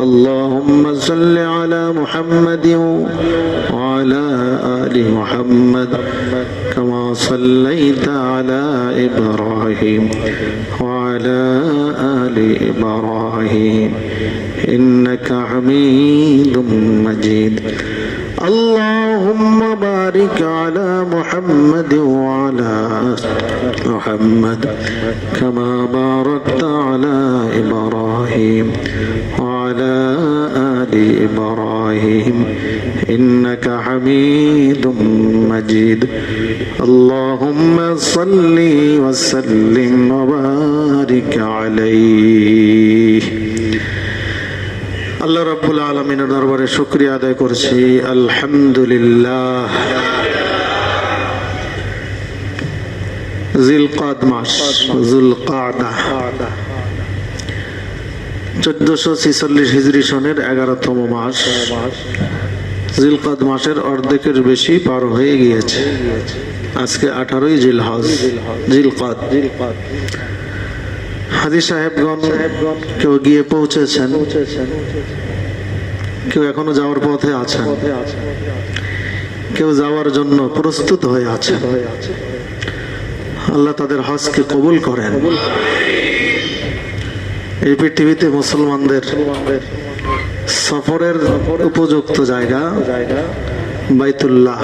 اللهم صل على محمد وعلى آل محمد كما صليت على إبراهيم وعلى آل إبراهيم إنك حميد مجيد اللهم بارك على محمد وعلى محمد كما باركت على إبراهيم وعلى آل إبراهيم إنك حميد مجيد اللهم صل وسلم وبارك عليه আল্লাহ রাব্বুল আলামিনের দরবারে শুকরিয়া আদায় করছি আলহামদুলিল্লাহ। জিলকাদ মাস, যুলকাদা 1446 হিজরি সনের 11তম মাস। জিলকাদ মাসের অর্ধেকের বেশি পার হয়ে গিয়েছে। আজকে 18ই জিলহজ, জিলকাদ। হাজী সাহেবগণ কেউ গিয়ে পৌঁছেছেন, কেউ এখনো যাওয়ার পথে আছেন, কেউ যাওয়ার জন্য প্রস্তুত হয়ে আছে। আল্লাহ তাদের হজকে কবুল করেন। এই পৃথিবীতে মুসলমানদের সফরের উপযুক্ত জায়গা বাইতুল্লাহ।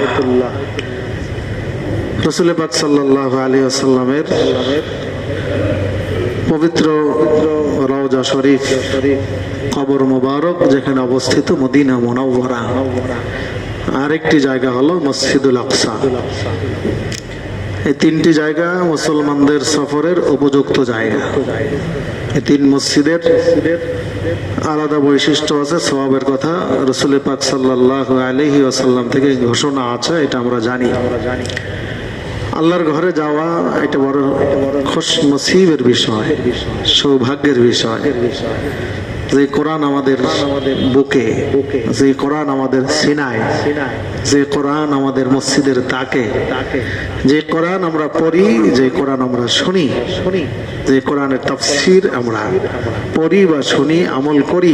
রাসূল পাক সাল্লাল্লাহু আলাইহি ওয়াসাল্লামের পবিত্র রওজা শরীফ, কবর মুবারক যেখানে অবস্থিত মদিনা মুনাওয়ারা। আরেকটি জায়গা হলো মসজিদুল আকসা। এই তিনটি জায়গা মুসলমানদের সফরের উপযুক্ত জায়গা। এই তিন মসজিদের আলাদা বৈশিষ্ট্য আছে, সওয়াবের কথা রাসূল পাক সাল্লাল্লাহু আলাইহি ওয়াসাল্লাম থেকে ঘোষণা আছে, এটা আমরা জানি। আল্লাহর ঘরে যাওয়া এটা বড় খুশনসিবের বিষয়, সৌভাগ্যের বিষয়। যে কোরআন আমাদের বুকে, যে কোরআন আমাদের সিনায়, যে কোরআন আমাদের মসজিদের তাকে, যে কোরআন আমরা পড়ি, যে কোরআন আমরা শুনি, যে কোরআনের তাফসীর আমরা পড়ি বা শুনি, আমল করি,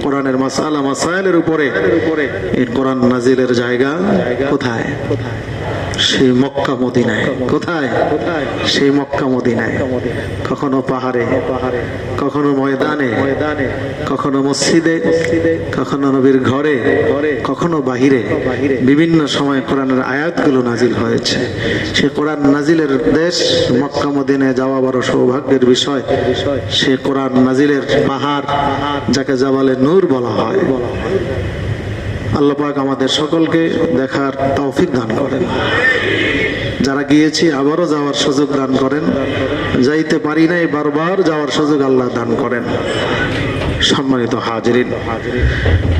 কোরআনের মাসালা মাসাইলের উপরে, এই কোরআন নাজিলের জায়গা কোথায়? সেই মক্কা মদিনায়। কোথায়? সেই মক্কা মদিনায়। কখনো পাহাড়ে, কখনো ময়দানে, কখনো মসজিদে, কখনো নবীর ঘরে, কখনো বাহিরে। বিভিন্ন সময় কোরআনের আয়াতগুলো নাজিল হয়েছে। সে কোরআন নাজিলের দেশ মক্কা মদিনায় যাওয়া বড় সৌভাগ্যের বিষয়। সে কোরআন নাজিলের পাহাড়, যাকে জাবালে নূর বলা হয়। আল্লাহ পাক আমাদের সকলকে দেখার তৌফিক দান করেন। যারা গিয়েছি আবারও যাওয়ার সুযোগ দান করেন, যাইতে পারি নাই বারবার যাওয়ার সুযোগ আল্লাহ দান করেন। সম্মানিত হাজিরিন,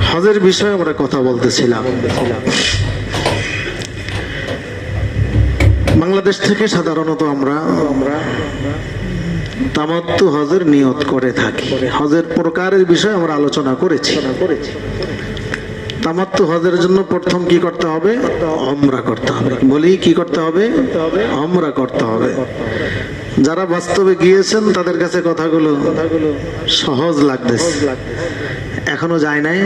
হজের বিষয়ে আমরা কথা বলতেছিলাম। বাংলাদেশ থেকে সাধারণত আমরা তামাত্তু হজের নিয়ত করে থাকি। হজের প্রকারের বিষয়ে আমরা আলোচনা করেছি। তামাত্তু হজের জন্য প্রথম কি করতে হবে? উমরা করতে হবে। বলি কি করতে হবে? উমরা করতে হবে। যারা বাস্তবে গিয়েছেন তাদের কাছে কথাগুলো সহজ লাগতেছে, এখনো যায় নাই,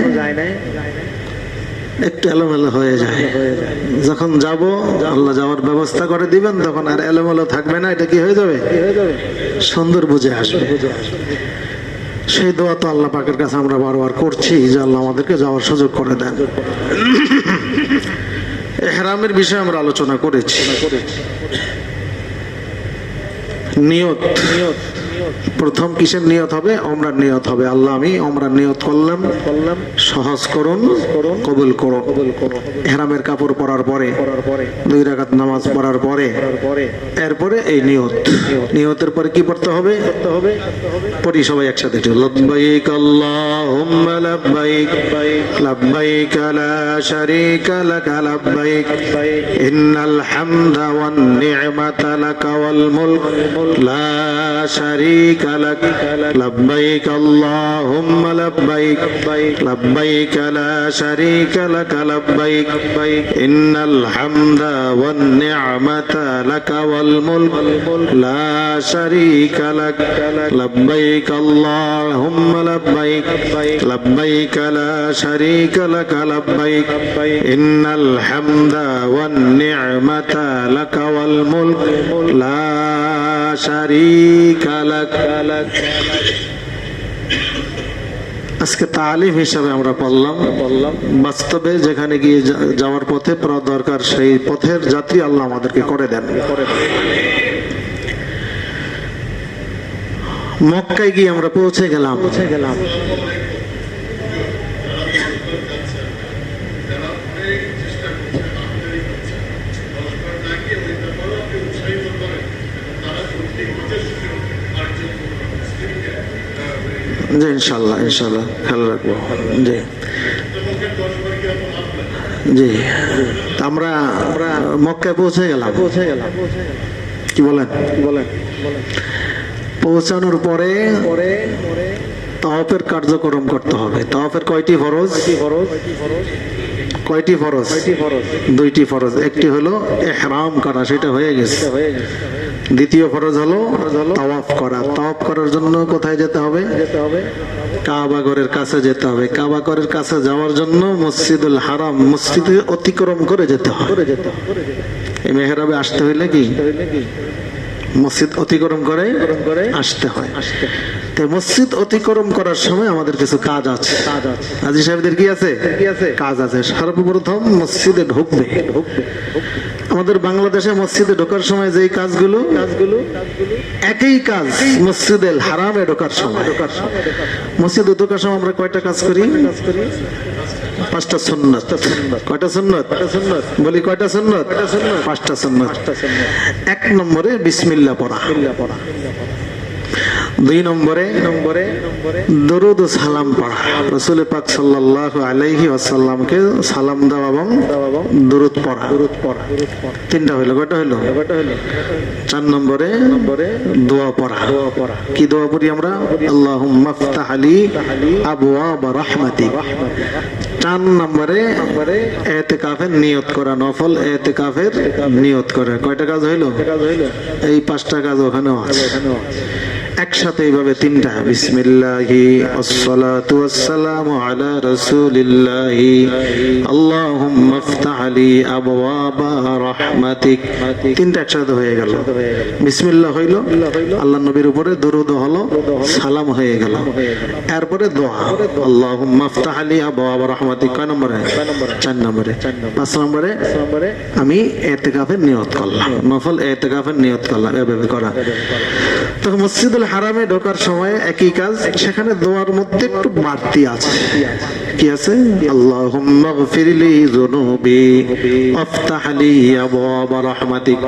একটু এলোমেলো হয়ে যায়। যখন যাব, আল্লাহ যাওয়ার ব্যবস্থা করে দিবেন, তখন আর এলোমেলো থাকবে না। এটা কি হয়ে যাবে? সুন্দর বুঝে আসবে। সেই দোয়া তো আল্লাহ পাকের কাছে আমরা বারবার করছি যে আল্লাহ আমাদেরকে যাওয়ার সুযোগ করে দেন। ইহরামের বিষয়ে আমরা আলোচনা করেছি। নিয়ত, প্রথম কিসের নিয়ত হবে? উমরার নিয়ত হবে। আল্লাহ আমি উমরার নিয়ত করলাম, সহজ করুন, কবুল করুন। ইহরামের কাপড় পরার পরে, 2 রাকাত নামাজ পড়ার পরে, এরপরে এই নিয়ত। নিয়তের পরে কি পড়তে হবে? পড়ি সবাই একসাথে। লব্বাইক আল্লাহুম্মা লব্বাইক, লব্বাইক লা শারীকা লাক লব্বাইক, ইন্নাল হামদা ওয়ান নি'মাতা লাক ওয়াল মুলক লা শারীকা লাক লাব্বাইক আল্লাহুম্মা লাব্বাইক লাব্বাইক লা শারীকা লাক লাব্বাইক ইন্নাল হামদা ওয়ান নি'মাতা লাক ওয়াল মুলক লা শারীকা লাক লাব্বাইক আল্লাহুম্মা লাব্বাইক লাব্বাইক লা শারীকা লাক লাব্বাইক ইন্নাল হামদা ওয়ান নি'মাতা লাক ওয়াল মুলক লা শারীকা লাক। আজকে তালিম হিসাবে আমরা পড়লাম, বাস্তবে যেখানে গিয়ে যাওয়ার পথে পড়া দরকার সেই পথের যাত্রী আল্লাহ আমাদেরকে করে দেন। মক্কায় গিয়ে আমরা পৌঁছে গেলাম। জি ইনশাল্লাহ ইনশাল্লাহ খেয়াল রাখবো। জি জি আমরা মক্কায় পৌঁছে গেলাম। কি বলেন? পৌঁছানোর পরে তাওয়াফের কার্যক্রম করতে হবে। তাওয়াফের কয়টি ফরজ? কয়টি ফরজ? দুইটি ফরজ। একটি হলো ইহরাম করা, সেটা হয়ে গেছে। দ্বিতীয় ফরজ হলো তাওয়াফ করা। তাওয়াফ করার জন্য কোথায় যেতে হবে? কাবা ঘরের কাছে যেতে হবে। কাবা ঘরের কাছে যাওয়ার জন্য মসজিদুল হারাম, মসজিদে অতিক্রম করে যেতে হবে। এই মেহরাবে আসতে হইলে কি মসজিদ অতিক্রম করে আসতে হয়। তাই মসজিদ অতিক্রম করার সময় আমাদের কিছু কাজ আছে। হাজী সাহেবদের কি আছে? কাজ আছে। সর্বপ্রথম মসজিদে ঢুকবে। আমাদের বাংলাদেশে মসজিদে ঢোকার সময় যেই কাজগুলো একই কাজ মসজিদে হারামে ঢোকার সময়। মসজিদে ঢোকার সময় আমরা কয়টা কাজ করি? 5টা সুন্নাত। কয়টা সুন্নাত? বলি কয়টা সুন্নাত? 5টা সুন্নাত। 1 নম্বরে বিসমিল্লাহ পড়া। 2 নম্বরে দরুদ ও সালাম পড়া। রাসূল পাক সাল্লাল্লাহু আলাইহি ওয়াসাল্লামকে সালাম দেওয়া এবং দরুদ পড়া। 3টা হইলো। কয়টা হইলো? 4 নম্বরে দোয়া পড়া। কি দোয়া পড়ি আমরা? আল্লাহুম্মা ইফতাহ লি আবওয়াব রাহমাতিক। 4 নম্বরে ইতিকাফের নিয়ত করা, নফল ইতিকাফের নিয়ত করা। কয়টা কাজ হইলো? এই 5টা কাজ ওখানেও আছে। একসাথে এইভাবে 3টা। বিসমিল্লাহি আসসালাতু ওয়াসসালামু আলা রাসূলিল্লাহি আল্লাহুম্মা ইফতাহ লি আবওয়াবা রাহমাতিক। 3টা একসাথে হয়ে গেল। বিসমিল্লাহ হইল, আল্লাহর নবীর উপরে দরুদ হলো, সালাম হয়ে গেল। এরপরে দোয়া, আল্লাহুম্মা ইফতাহ লি আবওয়াবা রাহমাতিক। কয় নম্বরে? 4 নম্বরে। 5 নম্বরে আমি ইতিকাফের নিয়ত করলাম, নফল ইতিকাফের নিয়ত করলাম। এভাবে করা। তো মসজিদুল হারামে ঢোকার সময় একই কাজ, সেখানে দোয়ার মধ্যে একটু বাড়তি আছে। কি আছে? আল্লাহুম্মা গফিরলি যুনুবি ওয়াফতাহ লি আবওয়াবা রাহমাতিক।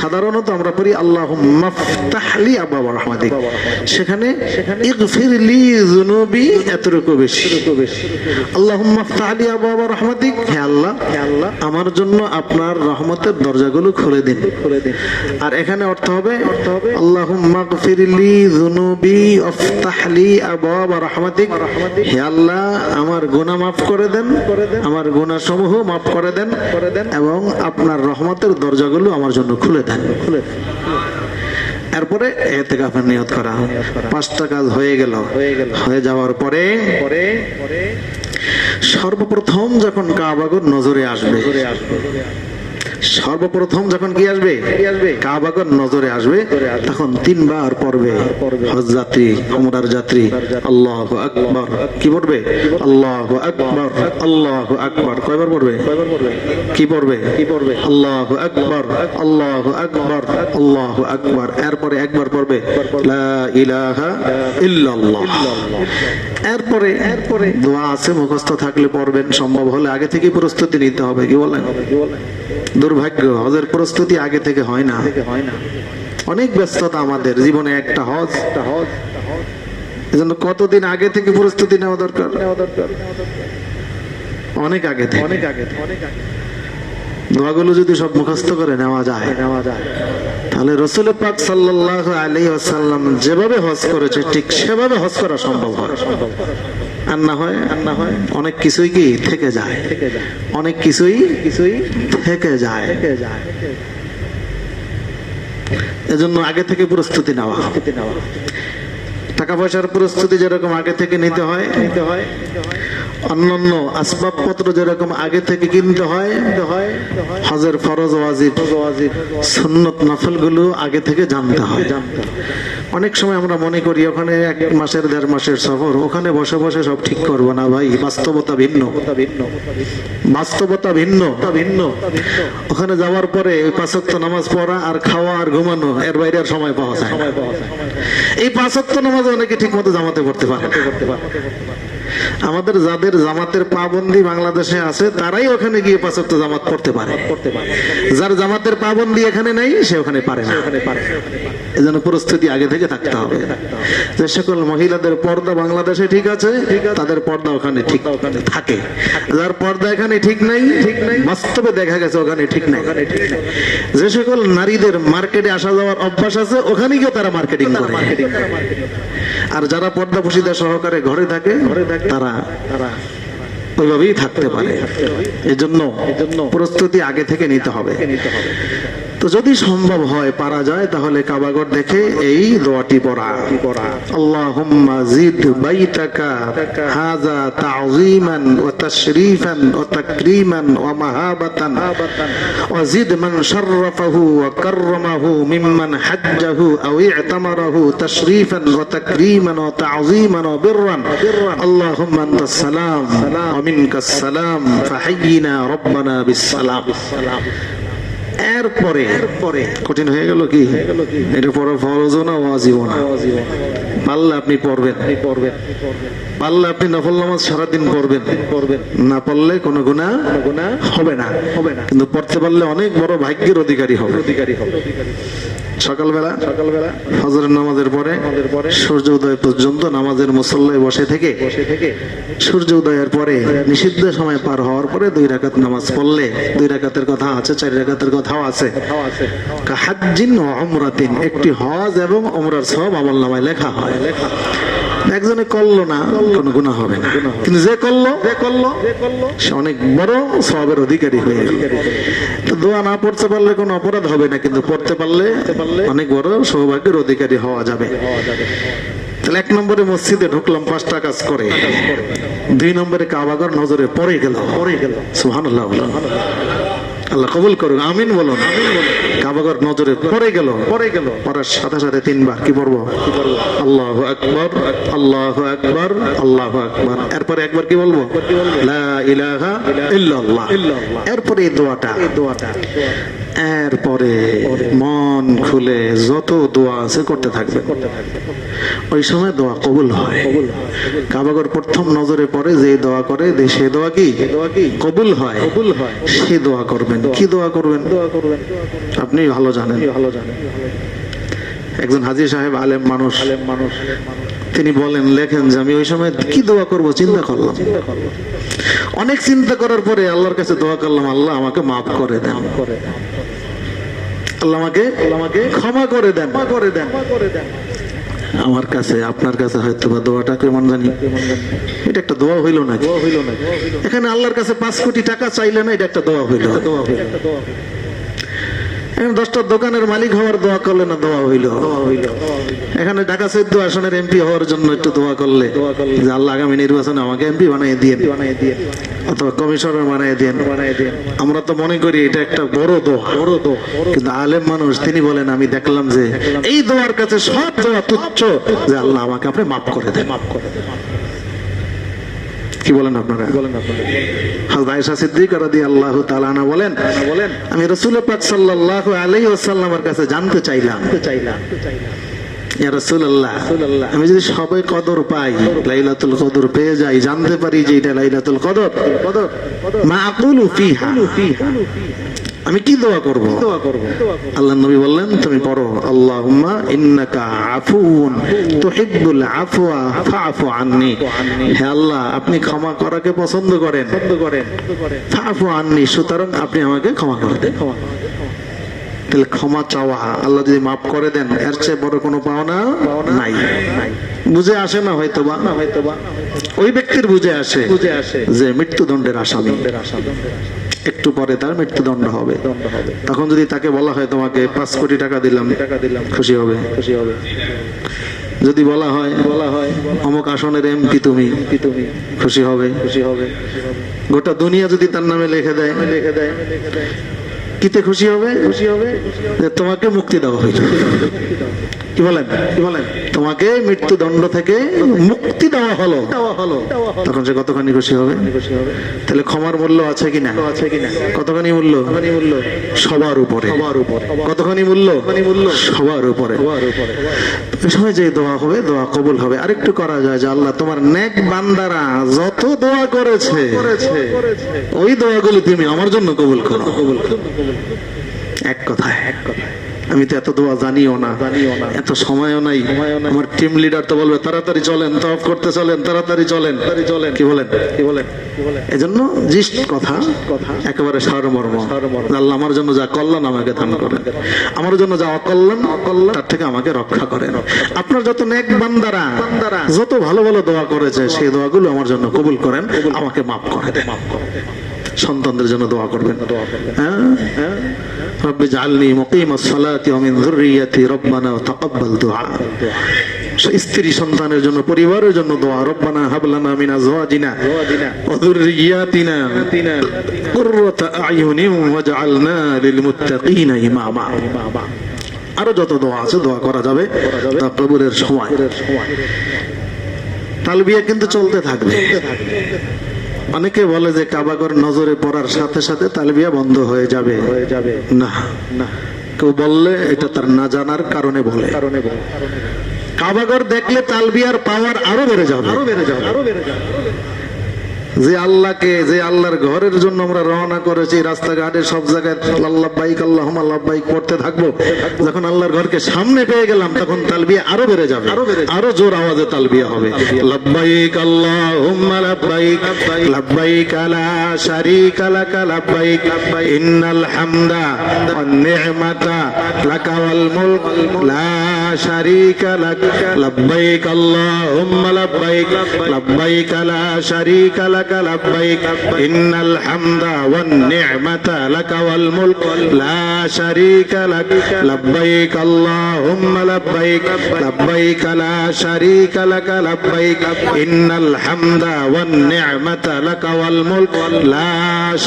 সাধারণত আমরা পড়ি আল্লাহুম্মা ইফতাহ লি আবওয়াবা রাহমাতিক। সেখানে ইগফিরলি যুনুবি এতটুকু বেশি। আল্লাহুম্মা ইফতাহ লি আবওয়াবা রাহমাতিক, হে আল্লাহ আমার জন্য আপনার রহমতের দরজাগুলো খুলে দিন। আর এখানে অর্থ হবে আল্লাহুম্মা গফিরলি যুনুবি ওয়াফতাহ লি আবওয়াবা রাহমাতিক, হে আল্লাহ আমার গুনাহ মাফ করে দেন, আমার গুনাহসমূহ মাফ করে দেন এবং আপনার রহমতের দরজাগুলো আমার জন্য খুলে দেন। এরপরে ইতিকাফের নিয়ত করা। 5টা কাজ হয়ে গেল। হয়ে যাওয়ার পরে সর্বপ্রথম যখন কাবাগর নজরে আসবে, সর্বপ্রথম যখন কি আসবে? কাবাগর নজরে আসবে, তখন 3 বার পড়বে হজ যাত্রী, উমরার যাত্রী আল্লাহু আকবার। কি পড়বে? আল্লাহু আকবার, আল্লাহু আকবার। কয়বার পড়বে? কি পড়বে? আল্লাহু আকবার, আল্লাহু আকবার, আল্লাহু আকবার। এরপরে একবার পড়বে লা ইলাহা ইল্লাল্লাহ। এরপরে দোয়া আছে, মুখস্থ থাকলে পড়বেন, সম্ভব হলে আগে থেকে প্রস্তুতি নিতে হবে। কি বলেন? দুর্ভাগ্য, হজের প্রস্তুতি আগে থেকে হয় না। অনেক ব্যস্ততা আমাদের জীবনে। একটা হজ, এজন্য কতদিন আগে থেকে প্রস্তুতি নেওয়া দরকার? অনেক আগে থেকে। দোয়াগুলো যদি সব মুখস্থ করে নেওয়া যায় তাহলে রাসূল পাক সাল্লাল্লাহু আলাইহি ওয়াসাল্লাম যেভাবে হজ করেছে ঠিক সেভাবে হজ করা সম্ভব হয়। আর না হয় অনেক কিছুই কি থেকে যায়, অনেক কিছুই থেকে যায়। এজন্য আগে থেকে প্রস্তুতি নেওয়া, টাকা পয়সার প্রস্তুতি যেরকম আগে থেকে নিতে হয়, অন্যান্য আসবাবপত্র যেরকম আগে থেকে কিনতে হয়, হজের ফরজ ওয়াজিব সুন্নত নফল গুলো আগে থেকে জানতে হয়। অনেক সময় আমরা মনে করি ওখানে 1 মাসের 1.5 মাসের সফর, ওখানে বসে বসে সব ঠিক করবো না ভাই। বাস্তবতা ভিন্ন, বাস্তবতা ভিন্ন। ওখানে যাওয়ার পরে 5 ওয়াক্ত নামাজ পড়া আর খাওয়া আর ঘুমানো, এর বাইরে আর সময় পাওয়া যায় না। এই 5 ওয়াক্ত নামাজ অনেকে ঠিক মতো জামাতে পড়তে পারে। আমাদের যাদের জামাতের পাবন্দি বাংলাদেশে আছে তারাই ওখানে গিয়ে 5 ওয়াক্ত জামাত পড়তে পারে। যার জামাতের পাবন্দি এখানে নাই সে ওখানে পারে না। এজন্য প্রস্তুতি আগে থেকে থাকতে হবে। যে সকল মহিলাদের পর্দা বাংলাদেশে ঠিক আছে, তাদের পর্দা ওখানে ঠিক থাকে। যার পর্দা এখানে ঠিক নাই, বাস্তবে দেখা গেছে ওখানে ঠিক নাই। যে সকল নারীদের মার্কেটে আসা যাওয়ার অভ্যাস আছে, ওখানে গিয়ে তারা মার্কেটিং করে। আর যারা পর্দা পুশিদা সহকারে ঘরে থাকে তারা ওইভাবেই থাকতে পারে। এজন্য প্রস্তুতি আগে থেকে নিতে হবে। তো যদি সম্ভব হয়, পারা যায়, তাহলে কাবাগর দেখে এই দোয়াটি পড়া, আল্লাহুম্মা জিদ বাইতাকা হাযা তা'যীমান ওয়া তাশরীফান ওয়া তাকরীমান ওয়া মাহাবাতান ওয়া জিদ মান শাররাফাহু ওয়া কাররামাহু মিম্মান হাজ্জাহু আও ই'তামারাহু তাশরীফান ওয়া তাকরীমান ওয়া তা'যীমান ওয়া বিররান আল্লাহুম্মা আনতাস সালাম ওয়া মিনকাস সালাম ফাহাইয়িনা রাব্বানা বিস সালাম। এরপরে কঠিন হয়ে গেল কি, এটা পড়া ফরজ না ওয়াজিব না? পারলে আপনি পড়বেন, পারলে আপনি নফল নামাজ সারাদিন পড়বেন, না পড়লে কোনো গুনাহ হবে না। কিন্তু পড়তে পারলে অনেক বড় ভাগ্যের অধিকারী হবে। সকালবেলা ফজরের নামাজের পরে সূর্য উদয় পর্যন্ত নামাজের মুসল্লায় বসে থেকে সূর্য উদয়ের পরে নিষিদ্ধ সময় পার হওয়ার পরে 2 রাকাত নামাজ পড়লে, 2 রাকাতের কথা আছে, 4 রাকাতের কথাও আছে, কাহাজ্জিন ওয়া উমরাতিন, একটি হজ এবং উমরার সওয়াব আমলনামায় লেখা হয়। একজনে করলো না, কোনো গুনাহ হবে না। কিন্তু যে করলো সে অনেক বড় সওয়াবের অধিকারী হয়ে গেল। তো দোয়া না পড়তে পারলে কোনো অপরাধ হবে না, কিন্তু পড়তে পারলে অনেক বড় সৌভাগ্যের অধিকারী হওয়া যাবে। তাহলে 1 নম্বরে মসজিদে ঢুকলাম 5টা কাজ করে, 2 নম্বরে কাবাগর নজরে পড়ে গেল। সুবহানাল্লাহ, আল্লাহ কবুল করুন, আমিন বলুন। কাবাগর নজরে পড়ে গেল, পড়ার সাথে সাথে 3 বার কি পড়বো? আল্লাহু আকবার, আল্লাহু আকবার, আল্লাহু আকবার। এরপরে একবার কি বলবো? লা ইলাহা ইল্লাল্লাহ। এরপরে এই দোয়াটা, এরপরে মন খুলে যত দোয়া আছে করতে থাকবে। ওই সময় দোয়া কবুল হয়। কাবাগর প্রথম নজরে পড়ে যে দোয়া করে, সে দোয়া কি কবুল হয়। সে দোয়া করবেন। কি দোয়া করবেন আপনি ভালো জানেন। একজন হাজী সাহেব আলেম মানুষ, তিনি বলেন, লেখেন যে আমি ওই সময় কি দোয়া করব চিন্তা করলাম। অনেক চিন্তা করার পরে আল্লাহর কাছে দোয়া করলাম, আল্লাহ আমাকে মাফ করে দেন, আল্লাহ আমাকে ক্ষমা করে দেন। আমার কাছে, আপনার কাছে হয়তো বা দোয়াটা কেমন জানি, এটা একটা দোয়া হইল না। এখানে আল্লাহর কাছে 5 কোটি টাকা চাইলে না, এটা একটা দোয়া হইল। এখন 10টা দোকানের মালিক হওয়ার দোয়া করলে না, দোয়া হইল। এখানে ঢাকা 14 আসনের এমপি হওয়ার জন্য একটু দোয়া করলে যে আল্লাহ আগামী নির্বাচনে আমাকে এমপি বানিয়ে দিয়ে, অথবা কমিশনার বানিয়ে দিয়ে। আমরা তো মনে করি এটা একটা বড় দোয়া, কিন্তু আলেম মানুষ তিনি বলেন, আমি দেখলাম যে এই দোয়ার কাছে সব দোয়া তুচ্ছ, যে আল্লাহ আমাকে আপনি মাফ করে দেন। কি বলেন আপনারা? হযরত আয়েশা সিদ্দিকা রাদিয়াল্লাহু তাআলা আনহা বলেন, আমি রাসূল পাক সাল্লাল্লাহু আলাইহি ওয়াসাল্লামের কাছে জানতে চাইলাম, ইয়া রাসূলুল্লাহ, আমি যদি সবে কদর পাই, লাইলাতুল কদর পেয়ে যাই, জানতে পারি যে এটা লাইলাতুল কদর, মা আকুলু ফিহা, আমি কি দোয়া করব? আল্লাহ নবী বললেন, তুমি পড়ো আল্লাহুম্মা ইন্নাকা আফুউন তুহিব্বুল আফওয়া ফাআফু আন্নি। হে আল্লাহ, আপনি ক্ষমা করাকে পছন্দ করেন, ফাআফু আন্নি, সুতরাং আপনি আমাকে ক্ষমা করে দেন। তাহলে ক্ষমা চাওয়া, আল্লাহ যদি মাফ করে দেন, এর চেয়ে বড় কোনো পাওনা নাই। বুঝে আসে না হয়তোবা, ওই ব্যক্তির বুঝে আসে যে মৃত্যুদণ্ডের আসামি, একটু পরে তার মৃত্যুদণ্ড হবে। তখন যদি তাকে বলা হয় তোমাকে 5 কোটি টাকা দিলাম, খুশি হবে? যদি বলা হয় অমুক আসনের এমপি তুমি, খুশি হবে? গোটা দুনিয়া যদি তার নামে লিখে দেয়, কিতে খুশি হবে? যে তোমাকে মুক্তি দেওয়া হইল। কি বলেন? তোমাকে মৃত্যুদণ্ড থেকে মুক্তি দেওয়া হলো, তখন সে কতখানি খুশি হবে? তাহলে ক্ষমার মূল্য আছে কিনা? কতখানি মূল্য? সবার উপরে। কতখানি মূল্য? সবার উপরে। ওই সময় যে দোয়া হবে, দোয়া কবুল হবে। আরেকটু করা যায় যে আল্লাহ তোমার নেক বান্দারা যত দোয়া করেছে, ওই দোয়াগুলো তুমি আমার জন্য কবুল করো। এক কথায় আমি তো এত দোয়া জানিও না, এত সময়ও নাই। আমার টিম লিডার তো বলবে তাড়াতাড়ি চলেন, তওয়াফ করতে চলেন, তাড়াতাড়ি চলেন। কি বলেন? এজন্য জিস্ট কথা, একেবারে সারমর্ম। আল্লাহ আমার জন্য যা কল্যাণ আমাকে দান করেন, আমার জন্য যা অকল্যাণ তার থেকে আমাকে রক্ষা করেন। আপনার যত নেক বান্দারা যত ভালো ভালো দোয়া করেছে, সেই দোয়াগুলো আমার জন্য কবুল করেন, আমাকে মাফ করে দেন। সন্তানদের জন্য দোয়া করবেন। রব্বি জাআলনি মুকিমাস সালাতি ওয়া মিন যুররিয়াতি রব্বানা তাকাব্বাল দুআ। স্ত্রী সন্তানের জন্য, পরিবারের জন্য দোয়া। রব্বানা হাব লানা মিন আজওয়াজিনা ওয়া যুররিয়াতিনা কুররাতা আ'য়ুনিন ওয়াজআলনা লিল মুত্তাকিনা ইমামা। আরো যত দোয়া আছে দোয়া করা যাবে তা কবুলের সময়। তালবিয়া কিন্তু চলতে থাকবে। অনেকে বলে যে কাবাগর নজরে পড়ার সাথে সাথে তালবিয়া বন্ধ হয়ে যাবে। না, কেউ বললে এটা তার না জানার কারণে বলে। কাবাগর দেখলে তালবিয়ার পাওয়ার আরো বেড়ে যাবে। যে আল্লাহকে, যে আল্লাহর ঘরের জন্য আমরা রওনা করেছি, রাস্তাঘাটে সব জায়গায় লাব্বাইক আল্লাহুম্মা লাব্বাইক করতে থাকবো। যখন আল্লাহর ঘরকে সামনে পেয়ে গেলাম, তখন তালবিয়া আরো বেড়ে যাবে, আরো জোর আওয়াজে তালবিয়া হবে। লাব্বাইক আল্লাহুম্মা লাব্বাইক লাব্বাইক লা শারীকা লাকা লাব্বাইক ইন্নাল হামদা ওয়ান নি'মাতা লাকা ওয়াল মুলক লা শারীকা লাক লাব্বাইক আল্লাহুম্মা লাব্বাইক লাব্বাইক লা শারীকা লাক لبيك إن الحمد والنعمة لك والملك لا شريك لك لبيك اللهم لبيك لبيك لا شريك لك لبيك إن الحمد والنعمة لك والملك لا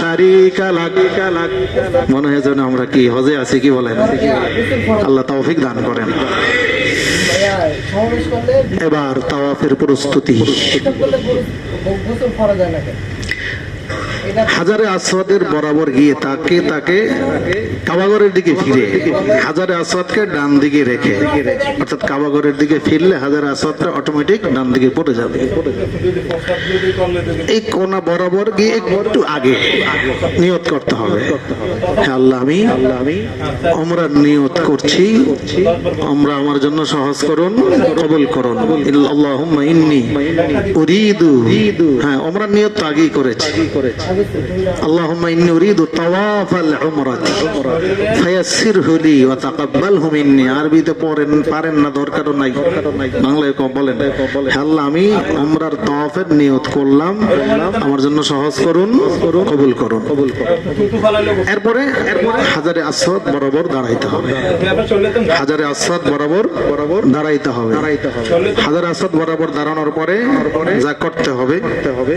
شريك لك। মনে হয় যেন আমরা কি হজে আছি, কি বলেন? আল্লাহ তৌফিক দান করেন। এবার তাওয়াফের প্রস্তুতি। হাজারে আসওয়াদের বরাবর গিয়ে তাকে কাবাগরের দিকে ফিরে, হাজারে আসওয়াদকে ডান দিকে রেখে, অর্থাৎ কাবাগরের দিকে ফিরলে হাজারে আসওয়াদটা অটোমেটিক ডান দিকে পড়ে যাবে। এই কোনা বরাবর গিয়ে একটু আগে নিয়ত করতে হবে, আল্লাহ আমি উমরার নিয়ত করছি, উমরা আমার জন্য সহজ করুন, কবুল করুন। আল্লাহুম্মা ইন্নী উরিদু, হ্যাঁ উমরার নিয়ত তো আগেই করেছি। আল্লাহুম্মা ইন্নী উরিদু তাওয়াফাল উমরাতি ফায়াসসিরহু লি ওয়া তাকাব্বালহু মিন্নি। আরবিতে পারেন না, দরকারও নাই, বাংলায় বলেন। আল্লাহ আমি উমরার তাওয়াফের নিয়ত করলাম, আমার জন্য সহজ করুন, কবুল করুন। এরপরে হাজারে আসওয়াদ বরাবর দাঁড়াইতে হবে, হাজারে আসওয়াদ বরাবর দাঁড়াইতে হবে। হাজারে আসওয়াদ বরাবর দাঁড়ানোর পরে যা করতে হবে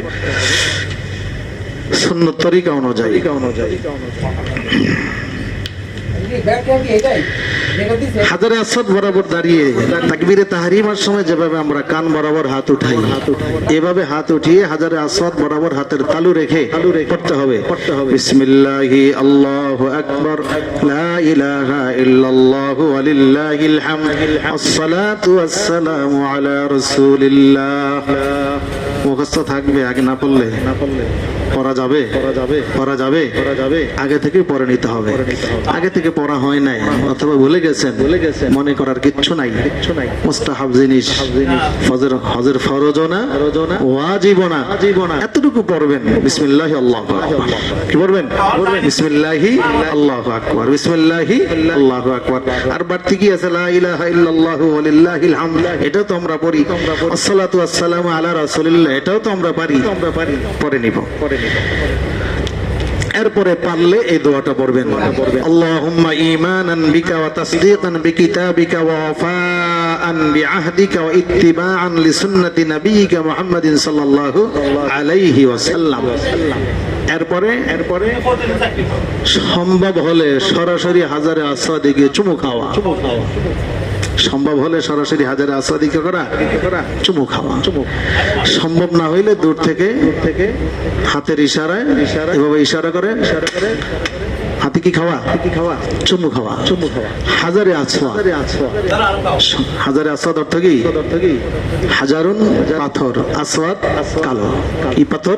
সুন্নত তরিকা অনুযায়ী হাজারে আসওয়াদ বরাবর দাঁড়িয়ে তাকবীরে তাহরিমার সময় যেভাবে আমরা কান বরাবর হাত উঠাই, এভাবে হাত উঠিয়ে হাজারে আসওয়াদ বরাবর হাতের তালু রেখে পড়তে হবে বিসমিল্লাহি আল্লাহু আকবার লা ইলাহা ইল্লাল্লাহু ওয়া লিল্লাহিল হামদ আসসালাতু ওয়াসসালামু আলা রাসূলিল্লাহ। মুখস্থ থাকবে, আগে না পড়লে পড়া যাবে পড়া যাবে আগে থেকে পড়ে নিতে হবে। আগে থেকে পড়া হয় নাই অথবা ভুলে গেছেন, মনে করার কিচ্ছু নাই। মুস্তাহাব জিনিস, হজের ফরজও না ওয়াজিবও না, এতটুকু পড়বেন। বিসমিল্লাহি আল্লাহু আকবার। কি পড়বেন? বিসমিল্লাহি আল্লাহু আকবার, বিসমিল্লাহি আল্লাহু আকবার। আর বাড়তি কি আছে? লা ইলাহা ইল্লাল্লাহু ওয়া লিল্লাহিল হামদ, এটাও তো আমরা পড়ি। আসসালাতু ওয়াসসালামু আলা রাসূলিল্লাহ, এটাও তো আমরা পারি। পড়ে নিব। এরপরে পারলে এই দোয়াটা পড়বেন, আল্লাহুম্মা ঈমানান বিকা ওয়া তাসদীকান বিকিতাবিকা ওয়া ওয়াফাআন বিআহদিকা ওয়া ইত্তিবাআন লিসুন্নতি নাবিয়িকা মুহাম্মাদিন সাল্লাল্লাহু আলাইহি ওয়াসাল্লাম। এরপরে সম্ভব হলে সরাসরি হাজারে আসওয়াদে গিয়ে চুমু খাওয়া। সম্ভব হলে সরাসরি হাজারে আসওয়াদে কি করা? চুমু খাওয়া। সম্ভব না হইলে দূর থেকে হাতের ইশারায় এভাবে ইশারা করে হাতে কি খাওয়া? চুমু খাওয়া। হাজারে আসওয়াদ, হাজারে আসওয়াদ অর্থ কি? হাজারুন পাথর, আসওয়াদ কালো। কি পাথর?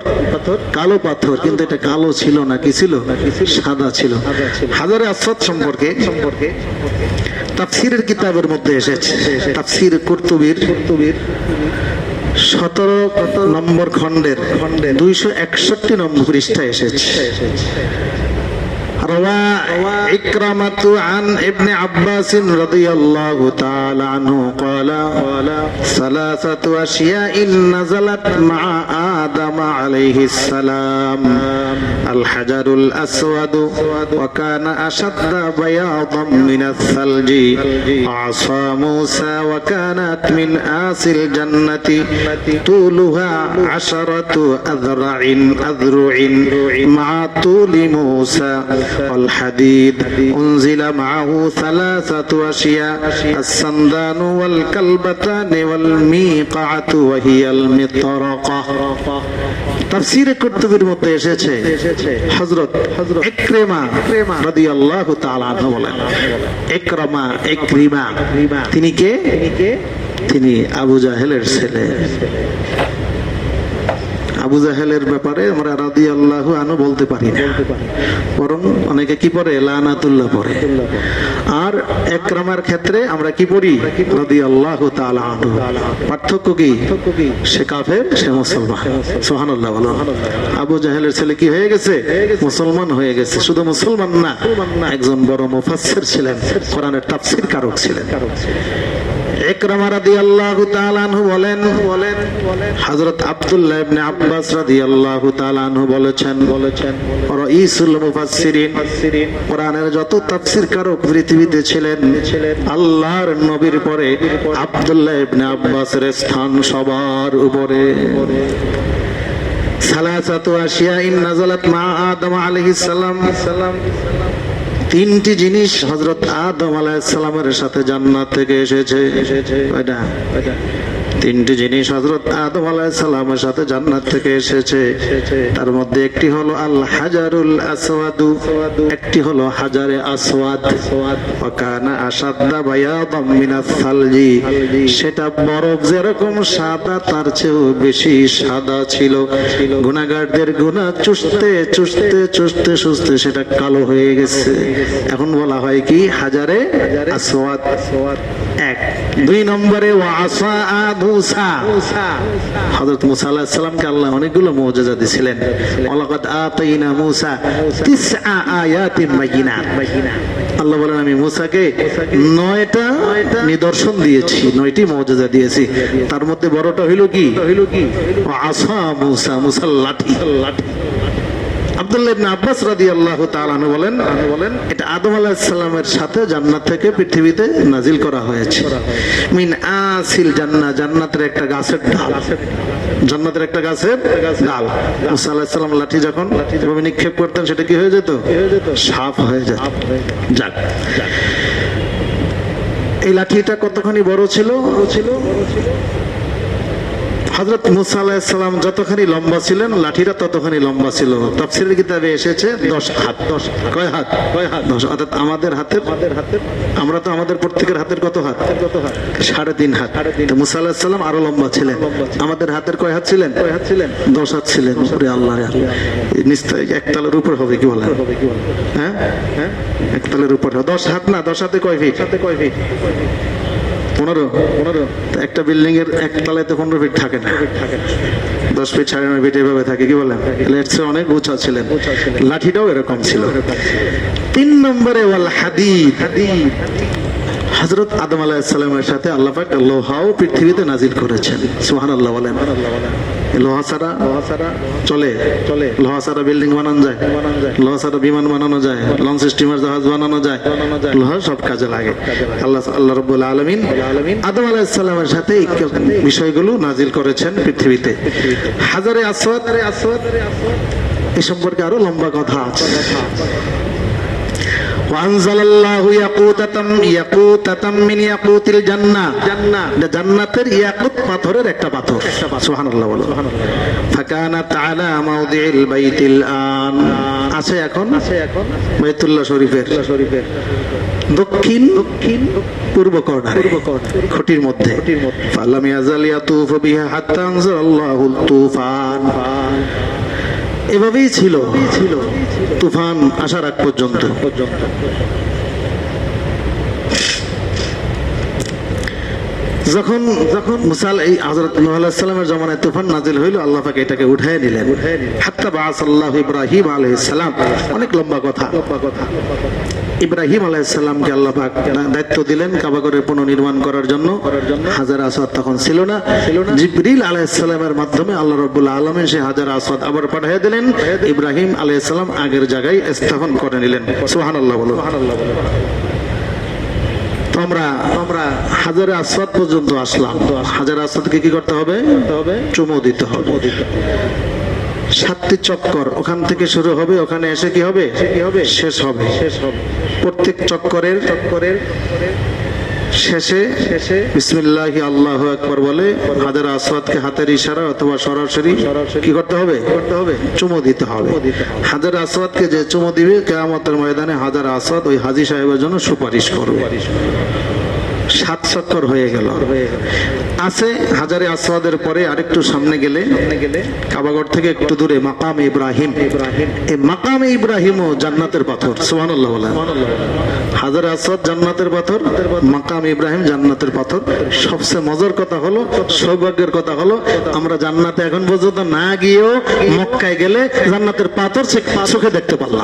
কালো পাথর, কিন্তু এটা কালো ছিল না, কি ছিল? সাদা ছিল। হাজারে আসওয়াদ সম্পর্কে তাফসীরের কিতাবের মধ্যে এসেছে। তাফসীর কুরতুবীর 17 নম্বর খণ্ডের 261 নম্বর পৃষ্ঠায় এসেছে। روى إكرمة عن ابن عباس رضي الله تعالى عنه قال ثلاثة أشياء نزلت مع آدم عليه السلام: الحجر الأسود وكان أشد بياضا من الثلج، وعصا موسى وكانت من آس الجنة طولها 10 أذرع مع طول موسى، والحديد أنزل معه 3 أشياء: السندان والكلبتان والميقعة وهي المطرقة। তাফসীরে কুরতুবীর মধ্যে এসেছে হযরত ইকরিমা রাদিয়াল্লাহু তাআলা আনহু বলেন, ইকরিমা তিনি কে? তিনি আবু জাহেলের ছেলে। আবু জাহেলের ব্যাপারে আমরা রাদিয়াল্লাহু আনহু বলতে পারি না, বরং অনেকে কি পড়ে? লানাতুল্লাহ পড়ে। আর ইকরামার ক্ষেত্রে আমরা কি পড়ি? রাদিয়াল্লাহু তাআলা আনহু। পার্থক্য কি? সে কাফের, সে মুসলমান। সুবহানাল্লাহ বলুন। আবু জাহেলের ছেলে কি হয়ে গেছে? মুসলমান হয়ে গেছে। শুধু মুসলমান না, একজন বড় মুফাসসির ছিলেন, কোরআনের তাফসীর কারক ছিলেন। ইকরামা রাদিয়াল্লাহু তাআলা আনহু বলেন, হযরত আব্দুল্লাহ ইবনে আব্বাস রাদিয়াল্লাহু তাআলা আনহু বলেছেন, রাইসুল মুফাসসিরিন, কোরআনের যত তাফসীর কারক পৃথিবীতে ছিলেন, আল্লাহর নবীর পরে আব্দুল্লাহ ইবনে আব্বাসের স্থান সবার উপরে। সালাসাতু আশিয়াইন নাযালাত মা আদম আলাইহিস সালাম, 3টি জিনিস হযরত আদম আলাইহিস সালামের সাথে জান্নাত থেকে এসেছে। 3টি জিনিস হযরত আদম আলাইহিস সালামের সাথে জান্নাত থেকে এসেছে। তার মধ্যে একটি হলো আল হাজারুল আসওয়াদ, একটি হলো হাজারে আসওয়াদ। ওয়া কানা আশাদ্দা বায়াদাম মিনাস সালজি, সেটা বরফ যেরকম সাদা তার চেয়েও বেশি সাদা ছিল। গুনাহগারদের গুনাহ চুষতে চুষতে চুষতে চুষতে সেটা কালো হয়ে গেছে। এখন বলা হয় কি? হাজারে আসওয়াদ। 1 2 নম্বরে ওয়া আসা মুসা, হযরত মুসা আলাইহিস সালামকে আল্লাহ অনেকগুলো মুজিজা দিয়েছিলেন। ওয়ালাকাদ আতাইনা মুসা 9 আয়াতিন বায়িনাত, আল্লাহ বলেন আমি মুসাকে 9টা নিদর্শন দিয়েছি, 9টি মুজিজা দিয়েছি। তার মধ্যে বড়টা হইল কি? আসা মুসা, মুসার লাঠি। আব্দুল্লাহ ইবনে আব্বাস রাদিয়াল্লাহু তাআলা আনহু বলেন এটা আদম আলাইহিস সালামের সাথে জান্নাত থেকে পৃথিবীতে নাজিল করা হয়েছে। মিন আসিল জান্নাহ, জান্নাতের একটা গাছের ডাল, জান্নাতের একটা গাছের ডাল। মুসা আলাইহিস সালাম লাঠি যখন এভাবে নিক্ষেপ করতেন, সেটা কি হয়ে যেত? সাপ হয়ে যেত। যাক, এই লাঠিটা কতখানি বড় ছিল? হযরত মুসা আলাইহিস সালাম যতখানি লম্বা ছিলেন লাঠিটা ততখানি লম্বা ছিল। তাফসীরের কিতাবে এসেছে 10 হাত। কয় হাত? 10। অর্থাৎ আমাদের হাতের আমরা তো আমাদের প্রত্যেকের হাতের কত হাত? 3.5 হাত। তো মুসা আলাইহিস সালাম আরো লম্বা ছিলেন। আমাদের হাতের কয় হাত ছিলেন? 10 হাত ছিলেন। ওরে আল্লাহ রে আল্লাহ, নিশ্চয়ই একতলার উপর হবে কি বলেন? হ্যাঁ, একতলার উপর 10 হাত না, 10 হাতে কয় ফিট? 15। একটা বিল্ডিং এর একতলাতে 15 ফিট থাকে না, 10 ফিট 9.5 ফিট এভাবে থাকে কি বলেন? এর চেয়ে অনেক উঁচা ছিলেন। লাঠিটাও এরকম ছিল। 3 নম্বরে ওয়াল হাদিদ, হযরত আদম আলাইহিস সালামের সাথে আল্লাহ পাক লোহাও পৃথিবীতে নাজিল করেছেন। সুবহানাল্লাহ বলেন। লোহা ছাড়া চলে? লোহা ছাড়া বিল্ডিং বানানো যায়? লোহা ছাড়া বিমান বানানো যায়? লঞ্চ স্টিমার জাহাজ বানানো যায়? লোহা সব কাজে লাগে। আল্লাহ রাব্বুল আলামিন আদম আলাইহিস সালামের সাথে এই বিষয়গুলো নাজিল করেছেন পৃথিবীতে। হাজারে আসওয়াদ এই সম্পর্কে আরো লম্বা কথা আছে। ওয়ানজালাল্লাহু ইয়াকুতাতাম মিন ইয়াকুতিল জান্নাহ, জান্নাতের ইয়াকুত পাথরের একটা পাথর। সুবহানাল্লাহ বলো। ফাকানাত আলা মাওদিল বাইতিল আন, আছে এখন বাইতুল্লাহ শরীফের দক্ষিণ পূর্ব কর্নার খুঁটির মধ্যে। ফালাম ইয়াজাল ইয়াতুফু বিহা হাত্তা আনজালাল্লাহুল তুফান, এভাবেই ছিল তুফান আসার আগ পর্যন্ত। যখন মুসা এই হযরত নূহ আলাইহিস সালামের জামানায় তুফান নাজিল হইল, আল্লাহ পাক এটাকে উঠায় নিলেন। হাত্তা বাআসাল্লাহু ইব্রাহিম আলাইহিস সালাম, অনেক লম্বা কথা। ইব্রাহিম আলাইহিস সালামকে আল্লাহ পাক দায়িত্ব দিলেন কাবা ঘরের পুনর্নির্মাণ করার জন্য। হাজার আসওয়াদ তখন ছিল না। জিবরিল আলাইহিস সালামের মাধ্যমে আল্লাহ রাব্বুল আলামিন সেই হাজার আসওয়াদ আবার পাঠিয়ে দিলেন। ইব্রাহিম আলাইহিস সালাম আগের জায়গায় স্থাপন করে নিলেন। সুবহানাল্লাহ বলো। তো আমরা হাজারে আসওয়াদ পর্যন্ত আসলাম। হাজারে আসওয়াদকে কি করতে হবে? চুমু দিতে হবে। 7টি চক্কর ওখান থেকে শুরু হবে, ওখানে এসে কি হবে? শেষ হবে। প্রত্যেক চক্করের শেষে বিসমিল্লাহি আল্লাহু আকবার বলে হাজার আসওয়াদকে হাতের ইশারা অথবা সরাসরি কি করতে হবে? চুমু দিতে হবে। হাজার আসওয়াদকে যে চুমু দিবে কিয়ামতের ময়দানে হাজার আসওয়াদ ওই হাজী সাহেবের জন্য সুপারিশ করবে। 7 চক্কর হয়ে গেল। আছে হাজারে আসওয়াদের পরে আরেকটু সামনে গেলে কাবাগর থেকে একটু দূরে মাকামে ইব্রাহিম। এই মাকামে ইব্রাহিমও জান্নাতের পাথর। সুবহানাল্লাহ বলেন। হাজারে আসওয়াদ জান্নাতের পাথর, মাকাম ইব্রাহিম জান্নাতের পাথর। সবচেয়ে মজার কথা হলো, সৌভাগ্যের কথা হলো, আমরা জান্নাতে এখন পর্যন্ত না গিয়েও মক্কায় গেলে জান্নাতের পাথর চোখে দেখতে পারলাম।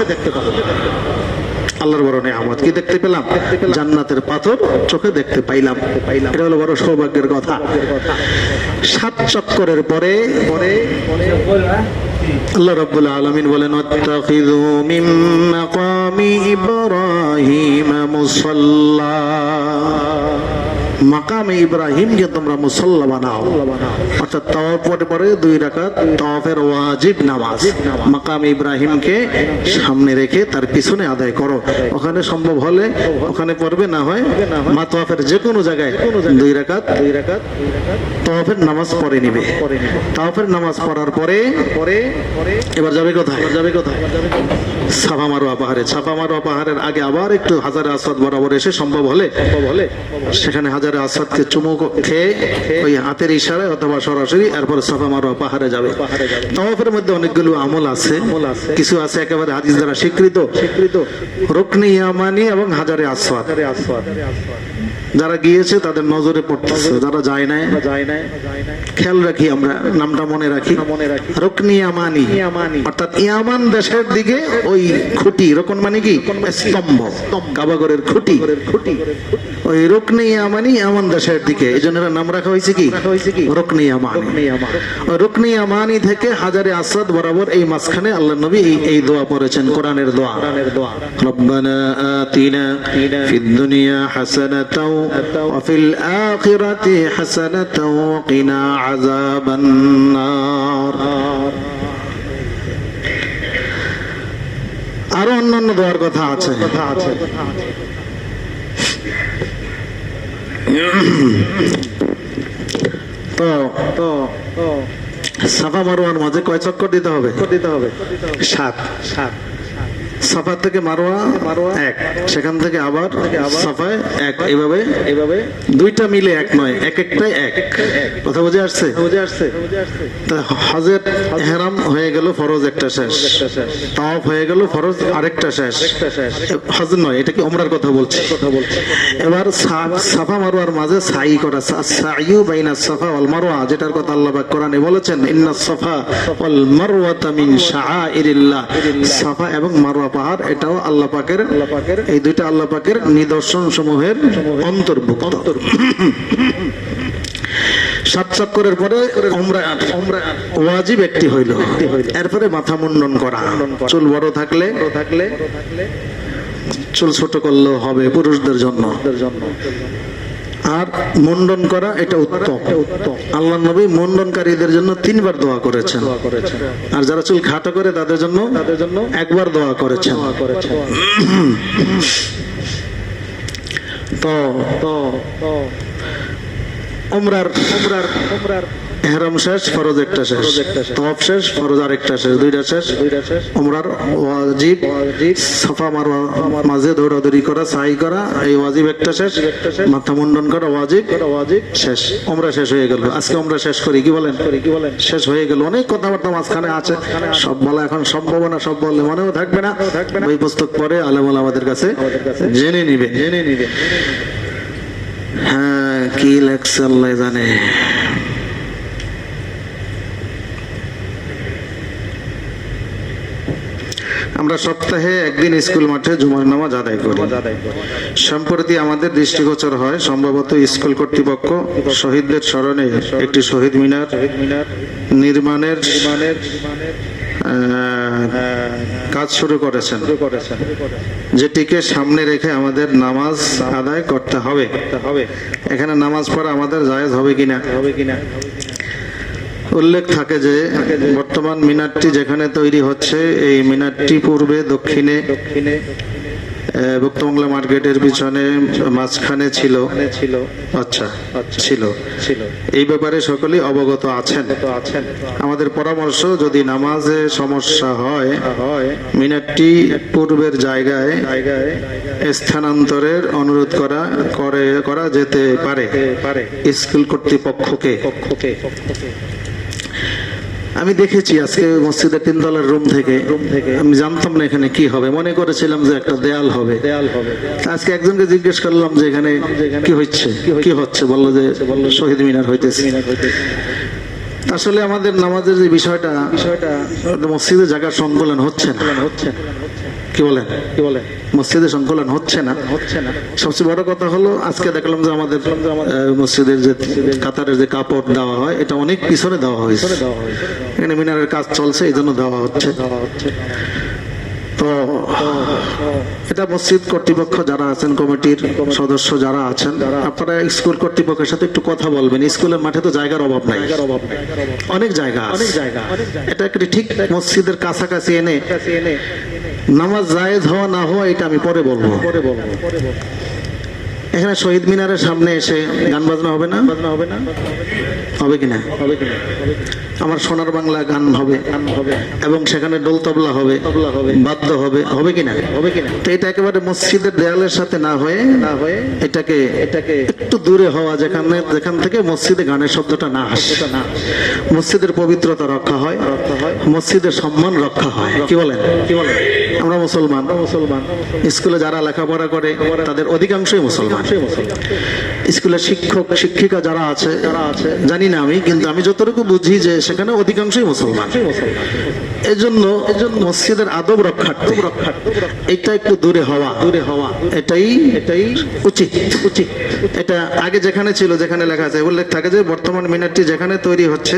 আল্লাহর বড় নিয়ামত। কি দেখতে পেলাম? জান্নাতের পাথর চোখে দেখতে পাইলাম। এটা হলো বড় সৌভাগ্যের কথা। 7 চক্করের পরে আল্লাহ রাব্বুল আলামিন বলেন ওয়াত্তাখিযু মিন মাকামি ইব্রাহিম মুসাল্লা, মাকামে ইব্রাহিমকে তোমরা মুসাল্লা বানাও। অর্থাৎ তাওয়াফের পরে 2 রাকাত তাওয়াফের ওয়াজিব নামাজ মাকামে ইব্রাহিমকে সামনে রেখে তার পিছনে আদায় করো। ওখানে সম্ভব হলে ওখানে পড়বে, না হয় মা তাওয়াফের যে কোনো জায়গায় 2 রাকাত তাওয়াফের নামাজ পড়ে নিবে। তাওয়াফের নামাজ পড়ার পরে এবার যাবে কোথায়? সাফা মারওয়া পাহাড়ে। সাফা মারওয়া পাহাড়ের আগে আবার একটু হাজারে আসওয়াদ বরাবর এসে সম্ভব হলে সেখানে হাজারে আসওয়াদকে চুমু খেয়ে ওই হাতের ইশারায় অথবা সরাসরি এরপর সাফা মারওয়া পাহাড়ে যাবে। তাওয়াফের মধ্যে অনেকগুলো আমল আছে। কিছু আছে একেবারে হাদিস দ্বারা স্বীকৃত, রুকনে ইয়ামানি এবং হাজারে আসওয়াদ। যারা গিয়েছে তাদের নজরে পড়তেছে, যারা যায় নাই খেয়াল রাখি, আমরা নামটা মনে রাখি। রুকনে ইয়ামানি অর্থাৎ ইয়ামান দেশের দিকে ওই খুঁটি, রোকন মানে কি? স্তম্ভ, কাবাগরের খুঁটি। ওই রুকনে ইয়ামানি ইয়ামান দেশের দিকে, এই জন্য নাম রাখা হয়েছে কি? রুকনে ইয়ামানি। ওই রুকনে ইয়ামানি থেকে হাজারে আসওয়াদ বরাবর এই মাঝখানে আল্লাহ নবী এই দোয়া পড়েছেন, কোরআনের দোয়া। রব্বানা আতিনা ফিদ দুনিয়া হাসানাতাও ওয়া ফিল আখিরাতি হাসানাতাও ওয়া কিনা আযাবান নার। আরো অন্যান্য দোয়ার কথা আছে। তো সাফা মারওয়ার মাঝে কয় চক্কর দিতে হবে? 7। সাফা থেকে মারওয়া 1, সেখান থেকে আবার সাফায় 1, এইভাবে দুইটা মিলে 1 নয়, একটাই 1। কথা বুঝে আসছে? হজের ইহরাম হয়ে গেল, ফরজ একটা শেষ, তাওয়াফ হয়ে গেল, ফরজ আরেকটা শেষ। হজ নয়, এটা কি ওমরার কথা বলছি। এবার সাফা মারওয়ার মাঝে সাই করা, সাইয়ু বাইনাস সাফা ওয়াল মারওয়া, যেটার কথা আল্লাহ পাক কোরআনে বলেছেন, ইন্নাস সাফা ওয়াল মারওয়াতা মিন শাআইরিল্লাহ। সাফা এবং মারওয়া পাহাড়, এটাও আল্লাহ পাকের, এই দুইটা আল্লাহ পাকের নিদর্শন সমূহের অন্তর্ভুক্ত। 7 চক্করের পরে উমরা ওয়াজিব একটি হইল। এরপরে মাথা মুন্ডন করা, চুল বড় থাকলে চুল ছোট করলেও হবে পুরুষদের জন্য, আর মুন্ডন করা এটা উত্তম। আল্লাহ নবী মুন্ডনকারীদের জন্য 3 বার দোয়া করেছেন, আর যারা চুল খাটো করে তাদের জন্য 1 বার দোয়া করেছেন। তো উমরার ইহরাম শেষ, ফরজ একটা শেষ, তাওয়াফ শেষ, ফরজ আরেকটা শেষ, দুইটা শেষ। উমরার ওয়াজিব সাফা মারওয়া মাঝে দৌড়াদৌড়ি করা, সাই করা, এই ওয়াজিব একটা শেষ, মাথা মুন্ডন করা ওয়াজিব শেষ। উমরা শেষ হয়ে গেল। আজকে উমরা শেষ করি, কি বলেন? শেষ হয়ে গেল। অনেক কথাবার্তা মাঝখানে আছে, সব বলা এখন সম্ভব না, সব বললে মনেও থাকবে না। বই পুস্তক পড়ে আলেমুল আমাদের কাছে জেনে নিবে। হ্যাঁ, কি লেখছে আল্লাহ জানে। আমরা সপ্তাহে একদিন স্কুল মাঠে জুমার নামাজ আদায় করি। সম্প্রতি আমাদের দৃষ্টিগোচর হয়, সম্ভবত স্কুল কর্তৃপক্ষ শহীদদের স্মরণে একটি শহীদ মিনার নির্মাণের কাজ শুরু করেছেন, যেটিকে সামনে রেখে আমাদের নামাজ আদায় করতে হবে। এখানে নামাজ পড়া আমাদের জায়েজ হবে কিনা? উল্লেখ থাকে যে বর্তমান মিনারটি যেখানে তৈরি হচ্ছে, এই মিনারটি পূর্বে দক্ষিণে ভুক্তবাংলা মার্কেটের পিছনে মাঝখানে ছিল। আচ্ছা, ছিল। এই ব্যাপারে সকলেই অবগত আছেন। আমাদের পরামর্শ, যদি নামাজে সমস্যা হয় মিনারটি পূর্বের জায়গায় স্থানান্তরের অনুরোধ করা যেতে পারে স্কুল কর্তৃপক্ষকে। আমি দেখেছি আজকে মসজিদের 3 তলার রুম থেকে, আমি জানতাম না এখানে কি হবে, মনে করেছিলাম যে একটা দেয়াল হবে। আজকে একজনকে জিজ্ঞেস করলাম যে এখানে কি হচ্ছে, বললো যে শহীদ মিনার হইতেছে। আসলে আমাদের নামাজের যে বিষয়টা মসজিদের জায়গার সংকলন হচ্ছে না। কি বলেন? মসজিদের সংকলন হচ্ছে না। সবচেয়ে বড় কথা হলো, আজকে দেখলাম যে আমাদের মসজিদের যে কাতারের যে কাপড় দেওয়া হয়, এটা অনেক পিছনে দেওয়া হয়েছে। এখানে মিনারের কাজ চলছে, এই জন্য দেওয়া হচ্ছে। তো এটা মসজিদ কর্তৃপক্ষ যারা আছেন, কমিটির সদস্য যারা আছেন, আপনারা স্কুল কর্তৃপক্ষের সাথে একটু কথা বলবেন। স্কুলের মাঠে তো জায়গার অভাব নাই, অনেক জায়গা। এটা একটি ঠিক মসজিদের কাছাকাছি এনে নামাজ জায়েজ হওয়া না হওয়া এটা আমি পরে বলবো। এখানে শহীদ মিনারের সামনে এসে গান বাজনা হবে না? হবে কিনা? আমার সোনার বাংলা গান হবে, এবং সেখানে ডোল তবলা হবে, বাদ্য হবে কিনা? তো এটা একেবারে মসজিদের দেয়ালের সাথে না হয়ে এটাকে একটু দূরে হওয়া, যেখান থেকে মসজিদে গানের শব্দটা না আসে, মসজিদের পবিত্রতা রক্ষা হয়, মসজিদের সম্মান রক্ষা হয়। কি বলেন? আমরা মুসলমান, স্কুলে যারা লেখাপড়া করে তাদের অধিকাংশই মুসলমান। স্কুলের শিক্ষক শিক্ষিকা যারা আছে জানি না আমি, কিন্তু আমি যতটুকু বুঝি যে সেখানে অধিকাংশই মুসলমান। এজন্য মসজিদের আদব রক্ষার্থে এটা একটু দূরে হওয়া এটাই উচিত। এটা আগে যেখানে ছিল, যেখানে লেখা আছে, উল্লেখ থাকে যে বর্তমান মিনারটি যেখানে তৈরি হচ্ছে,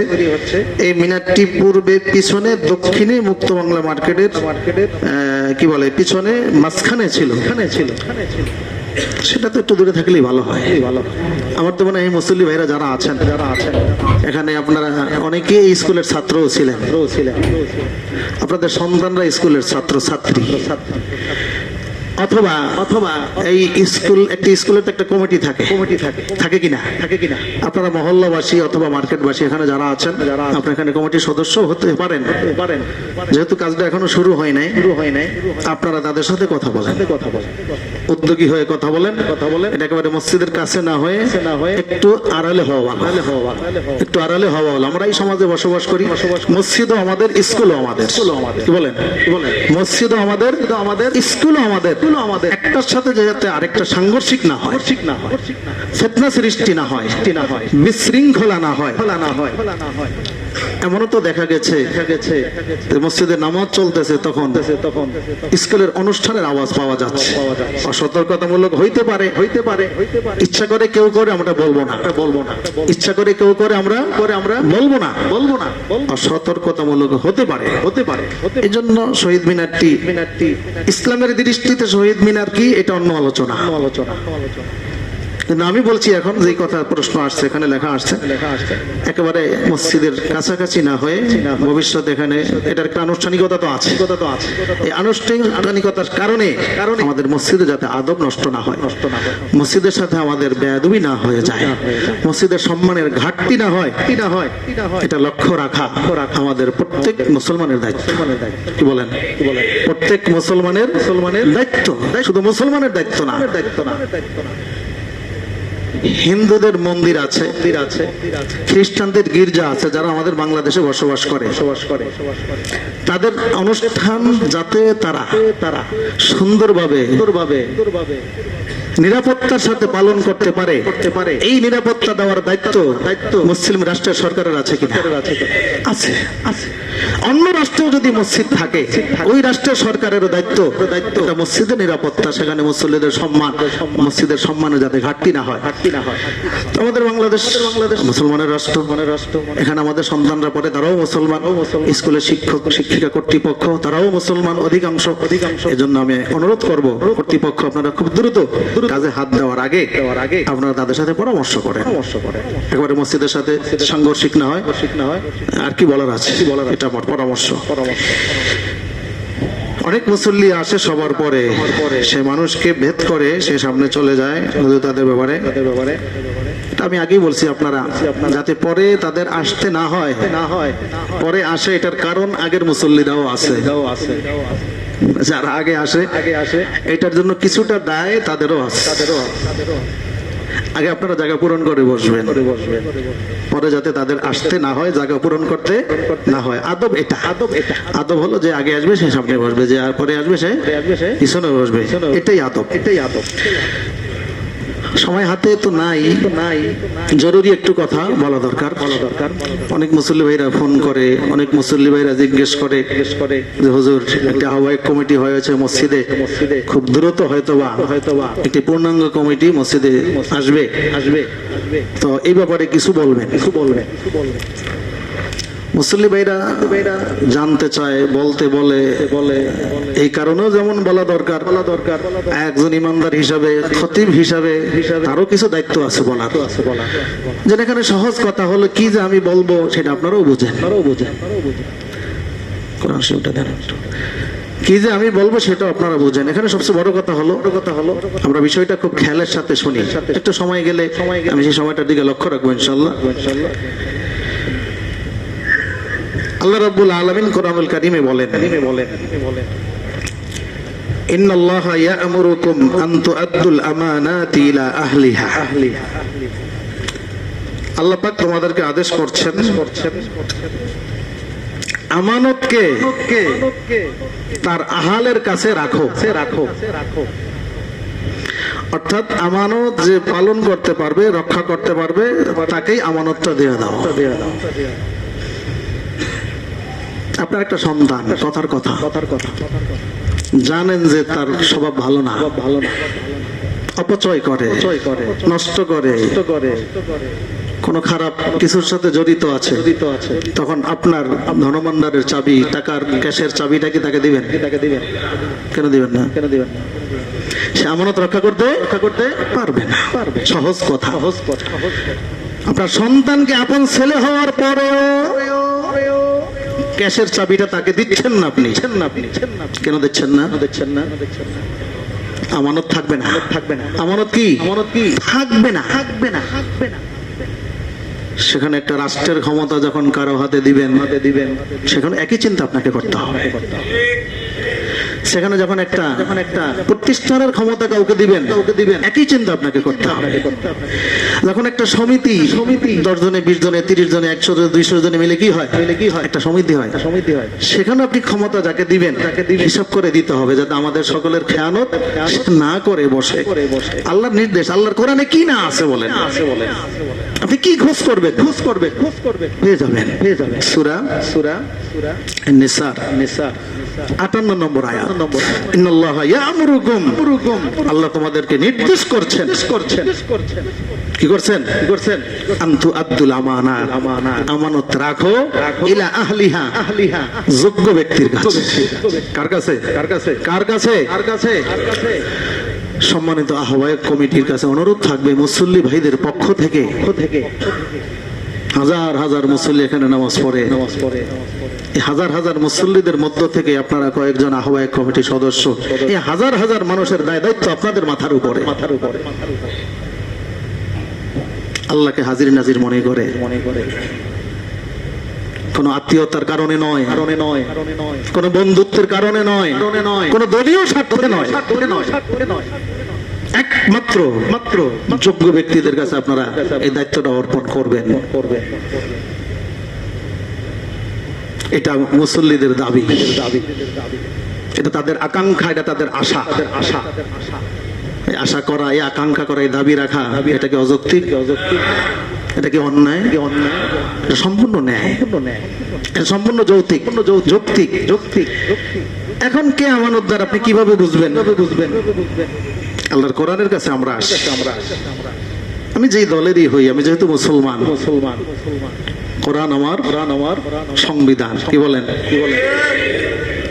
এই মিনারটি পূর্বে পিছনে দক্ষিণে মুক্ত বাংলা মার্কেটের কি বলে পিছনে মাঝখানে ছিল। সেটা তো একটু দূরে থাকলেই ভালো হয়। আমার তো মনে হয় এই মুসল্লি ভাইরা যারা আছেন এখানে, আপনারা অনেকে স্কুলের ছাত্রও ছিলেন, আপনাদের সন্তানরা স্কুলের ছাত্র ছাত্রী। অথবা অথবা এই স্কুল একটি স্কুলের তো একটা কমিটি থাকে থাকে কিনা আপনারা মহল্লাবাসী অথবা মার্কেটবাসী এখানে যারা আছেন আপনারা এখানে কমিটির সদস্য হতে পারেন যেহেতু কাজটা এখনো শুরু হয় নাই আপনারা তাদের সাথে কথা বলেন উদ্যোগী হয়ে কথা বলেন এটা একেবারে মসজিদের কাছে না হয়ে একটু আড়ালে হওয়া ভালো একটু আড়ালে হওয়া ভালো আমরা এই সমাজে বসবাস করি মসজিদও আমাদের স্কুলও আমাদের কি বলেন মসজিদও আমাদের স্কুলও আমাদের একটার সাথে যাতে আরেকটা সাংঘর্ষিক না হয় ফিতনা সৃষ্টি না হয় বিশৃঙ্খলা না হয় এমনও তো দেখা গেছে মসজিদে নামাজ চলতেছে তখন স্কুলের অনুষ্ঠানের আওয়াজ পাওয়া যাচ্ছে অসতর্কতামূলক হইতে পারে ইচ্ছা করে কেউ করে আমরা বলবো না ইচ্ছা করে কেউ করে আমরা বলবো না অসতর্কতামূলক হতে পারে এই জন্য শহীদ মিনারটি ইসলামের দৃষ্টিতে শহীদ মিনার কি এটা অন্য আলোচনা কিন্তু আমি বলছি এখন যে কথা প্রশ্ন আসছে এখানে লেখা আসছে একেবারে মসজিদের কাছাকাছি না হয়ে ভবিষ্যতে এখানে এটার একটা আনুষ্ঠানিকতা তো আছে এই আনুষ্ঠানিকতার কারণে আমাদের মসজিদে যাতে আদব নষ্ট না হয় মসজিদের সাথে আমাদের বেয়াদবি না হয়ে যায় মসজিদের সম্মানের ঘাটতি না হয় এটা লক্ষ্য রাখা আমাদের প্রত্যেক মুসলমানের দায়িত্ব কি বলেন প্রত্যেক মুসলমানের দায়িত্ব শুধু মুসলমানের দায়িত্ব না হিন্দুদের মন্দির আছে খ্রিস্টানদের গির্জা আছে যারা আমাদের বাংলাদেশে বসবাস করে তাদের অনুষ্ঠান যাতে তারা সুন্দরভাবে নিরাপত্তার সাথে পালন করতে পারে এই নিরাপত্তা দেওয়ার দায়িত্ব মুসলিম রাষ্ট্রের সরকারের আছে কিনা আছে অন্য রাষ্ট্রেও যদি মসজিদ থাকে ওই রাষ্ট্রের সরকারের দায়িত্ব মসজিদের নিরাপত্তা সেখানে মুসল্লিদের সম্মান মসজিদের সম্মানে যাতে ঘাটতি না হয় আমাদের বাংলাদেশ মুসলমানের রাষ্ট্র এখানে আমাদের সন্তানরা পড়ে তারাও মুসলমান স্কুলের শিক্ষক শিক্ষিকা কর্তৃপক্ষ তারাও মুসলমান অধিকাংশ এজন্য আমি অনুরোধ করব কর্তৃপক্ষ আপনারা খুব দ্রুত কাজে হাত দেওয়ার আগে আপনারা তাদের সাথে পরামর্শ করেন একেবারে মসজিদের সাথে সাংঘর্ষিক না হয় আর কি বলার আছে এটা আমার পরামর্শ অনেক মুসল্লি আসে সবার পরে সে মানুষকে ভেদ করে সে সামনে চলে যায় তাদের ব্যাপারে আমি আগেই বলছি আপনারা যাতে পরে তাদের আসতে না হয় পরে আসে এটার কারণ আগের মুসল্লিরাও আছে যারা আগে আসে এটার জন্য কিছুটা দায় তাদেরও আছে আগে আপনারা জায়গা পূরণ করে বসবেন পরে যাতে তাদের আসতে না হয় জায়গা পূরণ করতে না হয় আদব হলো যে আগে আসবে সে সামনে বসবে যে আর পরে আসবে সে পিছনে বসবে এটাই আদব সময় হাতে তো নাই জরুরি একটু কথা বলা দরকার অনেক মুসল্লি ভাইরা ফোন করে অনেক মুসল্লি ভাইরা জিজ্ঞেস করে যে হুজুর একটা আহ্বায়ক কমিটি হয়েছে মসজিদে খুব দ্রুত হয়তোবা একটি পূর্ণাঙ্গ কমিটি মসজিদে আসবে তো এই ব্যাপারে কিছু বলবেন মুসল্লি ভাইরা জানতে চায় বলতে বলে এই কারণেও যেমন বলা দরকার একজন ইমানদার হিসাবে খতিব হিসাবে আরো কিছু দায়িত্ব আছে বলার যেটা এখানে সহজ কথা হলো কি যে আমি বলবো সেটা আপনারাও বুঝেন কোরআন শরীফটা দেন কি যে আমি বলবো সেটা আপনারা বুঝেন এখানে সবচেয়ে বড় কথা হলো আমরা বিষয়টা খুব খেয়ালের সাথে শুনি একটু সময় গেলে আমি সেই সময়টার দিকে লক্ষ্য রাখবো ইনশাআল্লাহ আল্লাহ রাব্বুল আলামিন কোরআনুল কারীমে বলেন ইন্নাল্লাহা ইয়া'মুরুকুম আন তু'আদ্দুল আমানাতি ইলা আহলিহা আল্লাহ পাক তোমাদেরকে আদেশ করছেন আমানতকে তার আহালের কাছে রাখো অর্থাৎ আমানত যে পালন করতে পারবে রক্ষা করতে পারবে তাকেই আমানতটা দিয়ে দাও আপনার একটা সন্তান কথার কথা জানেন যে তার স্বভাব ভালো না অপচয় করে নষ্ট করে কোন খারাপ কিছুর সাথে জড়িত আছে তখন আপনার ধনভাণ্ডারের চাবি টাকার ক্যাশের চাবিটা কি তাকে দিবেন কেন দিবেন না সে আমানত রক্ষা করতে পারবে না সহজ কথা আপনার সন্তানকে আপন ছেলে হওয়ার পরেও ক্যাশের চাবিটা তাকে দিচ্ছেন না আপনি কেন দিচ্ছেন না আমানত থাকবে না, থাকবে না। আমানত কি? আমানত কি? থাকবে না, থাকবে না, থাকবে না। সেখানে একটা রাষ্ট্রের ক্ষমতা যখন কারো হাতে দিবেন, সেখানে একই চিন্তা আপনাকে করতে হবে। সেখানে যখন একটা প্রতিষ্ঠানের ক্ষমতা কাউকে দিবেন, একই চিন্তা আপনাকে করতে হবে। যখন একটা সমিতি 10 জনে 20 জনে 30 জনে 100 জনে 200 জনে মিলে কি হয়, একটা সমিতি হয়। সেখানে আপনি ক্ষমতা যাকে দিবেন হিসাব করে দিতে হবে, যাতে আমাদের সকলের খেয়ানত না করে বসে। আল্লাহর নির্দেশ, আল্লাহর কোরআনে কি না আছে বলেন, আপনি কি খোঁজ করবেন, পেয়ে যাবেন। সূরা নিসা 58 নম্বর আয়াত। ইন্নাল্লাহা ইয়া'মুরুকুম, আল্লাহ তোমাদেরকে নির্দেশ করছেন। কি করছেন? আনতু আব্দুল আমানাত, আমানত রাখো ইলা আহলিহা, যোগ্য ব্যক্তির কাছে। কার কাছে? কার কাছে? সম্মানিত আহ্বায়ক কমিটির কাছে অনুরোধ থাকবে, মুসল্লি ভাইদের পক্ষ থেকে হাজার হাজার মুসল্লি এখানে নামাজ পড়ে, এই হাজার হাজার মুসল্লিদের মধ্য থেকে আপনারা কয়েকজন আহ্বায়ক কমিটির সদস্য, এই হাজার হাজার মানুষের দায়িত্ব আপনাদের মাথার উপরে। আল্লাহকে হাজির নাজির মনে করে, কোন আত্মীয়তার কারণে নয়, কোন বন্ধুত্বের কারণে নয়, কোন দলীয় স্বার্থে নয়, একমাত্র যোগ্য ব্যক্তিদের কাছে আপনারা এই দায়িত্বটা অর্পণ করবেন। এটা মুসল্লিদের দাবি, এটা তাদের আকাঙ্ক্ষা, এটা তাদের আশা। আশা করা, এই আকাঙ্ক্ষা করা, এই দাবি রাখা, এটা কি অযৌক্তিক? এটা কি অন্যায়? এটা সম্পূর্ণ ন্যায়, সম্পূর্ণ যৌক্তিক। এখন কে আমানতদার আপনি কিভাবে বুঝবেন? আল্লাহর কোরআনের কাছে আমরা আসি। আমি যেই দলেরই হই, আমি যেহেতু মুসলমান, কোরআন আমার সংবিধান। কি বলেন?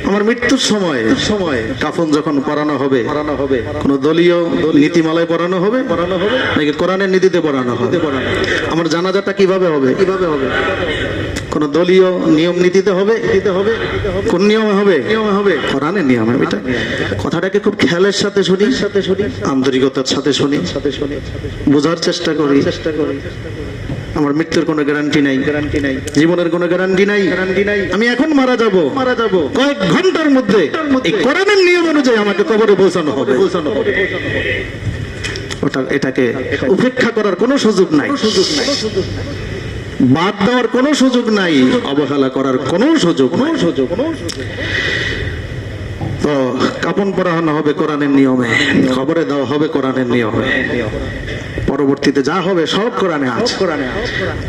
আমার মৃত্যুর সময় কাফন যখন পড়ানো হবে, কোন দলীয় নীতিমালায় পড়ানো হবে নাকি কোরআনের নীতিতে পড়ানো হবে? আমার জানাজাটা কিভাবে হবে? কোন দলীয় নিয়ম নীতিতে হবে? কোন নিয়মে হবে? কোরআনের নিয়মে। এটা কথাটাকে খুব খেয়ালের সাথে শুনি, আন্তরিকতার সাথে শুনি, বোঝার চেষ্টা করি। আমার মৃত্যুর কোনো গ্যারান্টি নাই, জীবনের কোনো গ্যারান্টি নাই। আমি এখন মারা যাব, কয়েক ঘন্টার মধ্যে এই কোরআনের নিয়ম অনুযায়ী আমাকে কবরে পৌঁছানো হবে। এটাকে উপেক্ষা করার কোনো সুযোগ নাই, বাদ দেওয়ার কোনো সুযোগ নাই, অবহেলা করার কোনো সুযোগ নাই। তো কাফন পরানো হবে কোরআনের নিয়মে, খবরে দেওয়া হবে কোরআনের নিয়মে, পরবর্তীতে যা হবে সব কোরআনে আছে।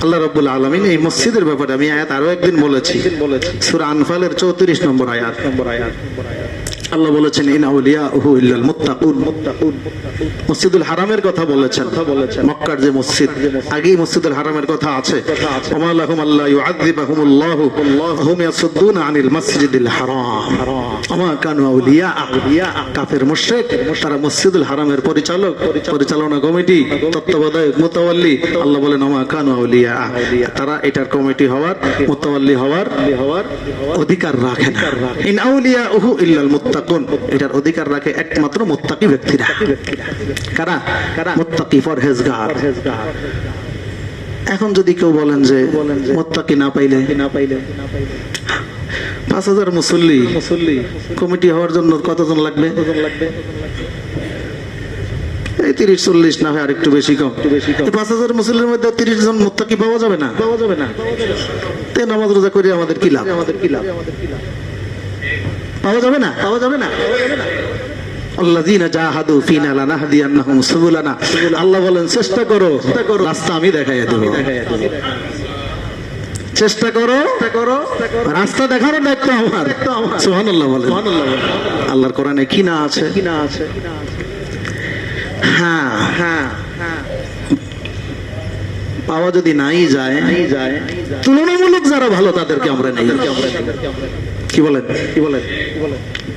আল্লাহ রাব্বুল আলামিন এই মসজিদের ব্যাপারে আমি আয়াত আরো একদিন বলেছি, সূরা আনফালের 34 নম্বর আয়াত। আল্লাহ বলেছেন ইন আউলিয়াহু ইল্লাল মুত্তাকুন। মসজিদুল হারামের কথা বলেছেন, মক্কার যে মসজিদ, আগেই মসজিদুল হারামের কথা আছে। ওমা লাহুম আল্লা ইউআযিবাহুমুল্লাহু হুম ইয়াসুদ্দুনা আনিল মাসজিদিল হারাম ওমা কানু আউলিয়া। কাফের মুশরিক তারা মসজিদুল হারামের পরিচালনা কমিটি, তত্ত্বাবধায়ক, মুতাওয়াল্লি। আল্লাহ বলেন ওমা কানু আউলিয়া, তারা এটার কমিটি হওয়ার, মুতাওয়াল্লি হওয়ার অধিকার রাখে না। ইন আউলিয়াহু ইল্লাল মুত্তাকুন, এটার অধিকার রাখে একমাত্র মুত্তাকি ব্যক্তিরা। কারা? মুত্তাকি, পরহেজগার। এখন যদি কেউ বলেন যে মুত্তাকি না পাইলে 5000 মুসল্লি কমিটি হওয়ার জন্য কতজন লাগবে? এই 30-40 না হয়, আর একটু বেশি কম। 5000 মুসল্লির মধ্যে 30 জন মুত্তাকি পাওয়া যাবে না। তে নামাজ রোজা করে আমাদের কি লাভ? পাওয়া যাবে না। আল্লাযীনা জাহাদু ফিনা লানাহদিয়ান্নাহুম সুবুলানা। আল্লাহ বলেন চেষ্টা করো, রাস্তা আমি দেখাইয়া দেব। চেষ্টা করো, রাস্তা দেখানোর দায়িত্ব আমার। সুবহানাল্লাহ বলেন। আল্লাহর কোরআনে কি না আছে? হ্যাঁ, পাওয়া যদি নাই যায়, তুলনামূলক যারা ভালো তাদেরকে আমরা নেই। কি বলেন?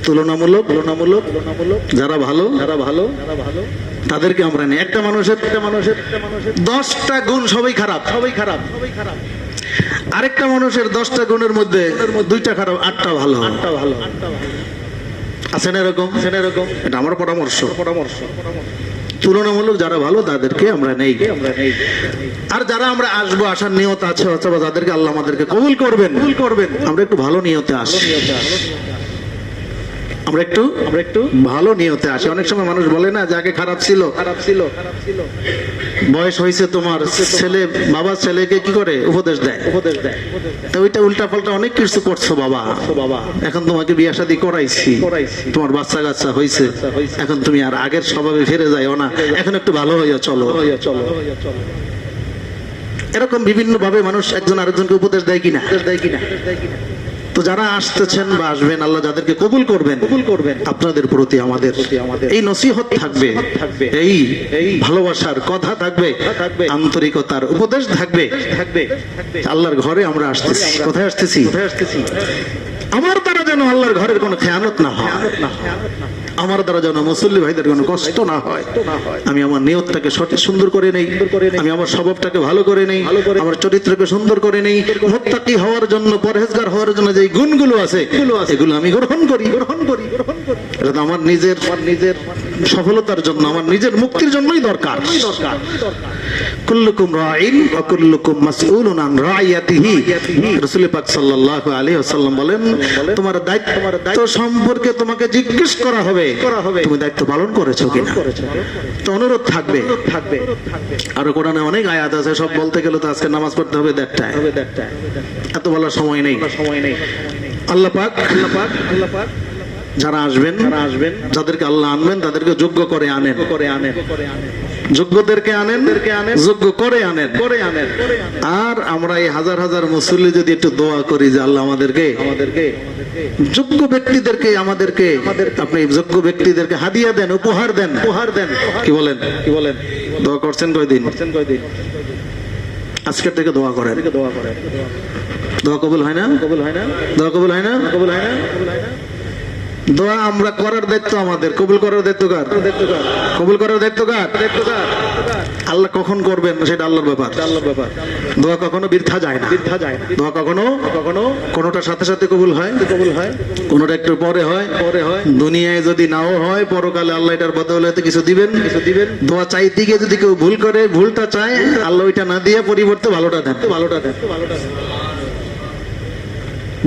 তুলনামূলক যারা ভালো তাদেরকে আমরা নেই। একটা মানুষের 10টা গুণ সবাই খারাপ। আরেকটা মানুষের 10টা গুণের মধ্যে 2টা খারাপ, 8টা ভালো। আছেন এরকম, এটা আমার পরামর্শ। তুলনামূলক যারা ভালো তাদেরকে আমরা নেই, আর যারা আমরা আসবো, আসার নিয়ত আছে অথবা যাদেরকে আল্লাহ আমাদেরকে কবুল করবেন, আমরা একটু ভালো নিয়তে আসি, আমরা একটু ভালো নিয়তে আসি। অনেক সময় মানুষ বলে না যে আগে খারাপ ছিল, বয়স হয়েছে তোমার, ছেলে বাবা ছেলেকে কি করে উপদেশ দেয়, তো ওইটা উল্টা পাল্টা অনেক কিছু করছো বাবা, এখন তোমাকে বিয়ে শাদী করাইছি, তোমার বাচ্চা কাচ্চা হয়েছে, এখন তুমি আর আগের স্বভাবে ফিরে যাও না, এখন একটু ভালো হইয়া চলো। এরকম বিভিন্ন ভাবে মানুষ একজন আরেকজনকে উপদেশ দেয় কিনা। তো যারা আসতেছেন বা আসবেন, আল্লাহ যাদেরকে কবুল করবেন, আপনাদের প্রতি আমাদের এই নসিহত থাকবে, এই ভালোবাসার কথা থাকবে, আন্তরিকতার উপদেশ থাকবে। আল্লাহর ঘরে আমরা আসতেছি, কোথায় আসতেছি? আমার দ্বারা যেন আল্লাহর ঘরের কোনো খেয়ানত না হয়, আমার দ্বারা যেন মুসল্লি ভাইদের কোনো কষ্ট না হয়। আমি আমার নিয়তটাকে সঠিক সুন্দর করে নেই, আমি আমার স্বভাবটাকে ভালো করে নেই, আমার চরিত্রকে সুন্দর করে নেই, মুত্তাকি হওয়ার জন্য, পরহেজগার হওয়ার জন্য যে গুণগুলো আছে এগুলো আমি গ্রহণ করি। এটা তো আমার নিজের সফলতার জন্য, আমার নিজের মুক্তির জন্যই দরকার। কুল্লুকুম রাঈন ওয়া কুল্লুকুম মাসউলুন আন রাইয়াতিহি। রাসূল পাক সাল্লাল্লাহু আলাইহি ওয়াসাল্লাম বলেন, তোমার দায়িত্ব সম্পর্কে তোমাকে জিজ্ঞেস করা হবে, তুমি দায়িত্ব পালন করেছো কিনা। তো অনুরোধ থাকবে। আর কোরআনে অনেক আয়াত আছে, সব বলতে গেলে তো আজকে নামাজ পড়তে হবে দেড়টায়, এত বলার সময় নেই। আল্লাহ পাক যারা আসবেন, যাদেরকে আল্লাহ আনবেন তাদেরকে যোগ্য করে আনেন, যোগ্যদেরকে আনেন, যোগ্য করে আনেন। আর আমরা এই হাজার হাজার মুসল্লি যদি একটু দোয়া করি যে আল্লাহ আমাদেরকে যোগ্য ব্যক্তিদেরকে, আমাদেরকে আপনি যোগ্য ব্যক্তিদেরকে হাদিয়া দেন, উপহার দেন। কি বলেন? দোয়া করছেন কয়দিন? আজকের থেকে দোয়া করেন। দোয়া কবুল হয় না? দোয়া কবুল হয় না? দোয়া আমরা করার দায়িত্ব আমাদের, কবুল করার দায়িত্ব কার? কবুল করার দায়িত্ব কার? আল্লাহ কখন করবেন সেটা আল্লাহর ব্যাপার। দোয়া কখনো বৃথা যায় না। দোয়া কখনো কোনোটার সাথে সাথে কবুল হয়, কোনোটা একটু পরে হয়। দুনিয়ায় যদি নাও হয়, পরকালে আল্লাহ এটার বদলে কিছু দিবেন। দোয়া চাইতে গিয়ে যদি কেউ ভুল করে, ভুলটা চায়, আল্লাহ ওইটা না দিয়ে পরিবর্তে ভালোটা দেন।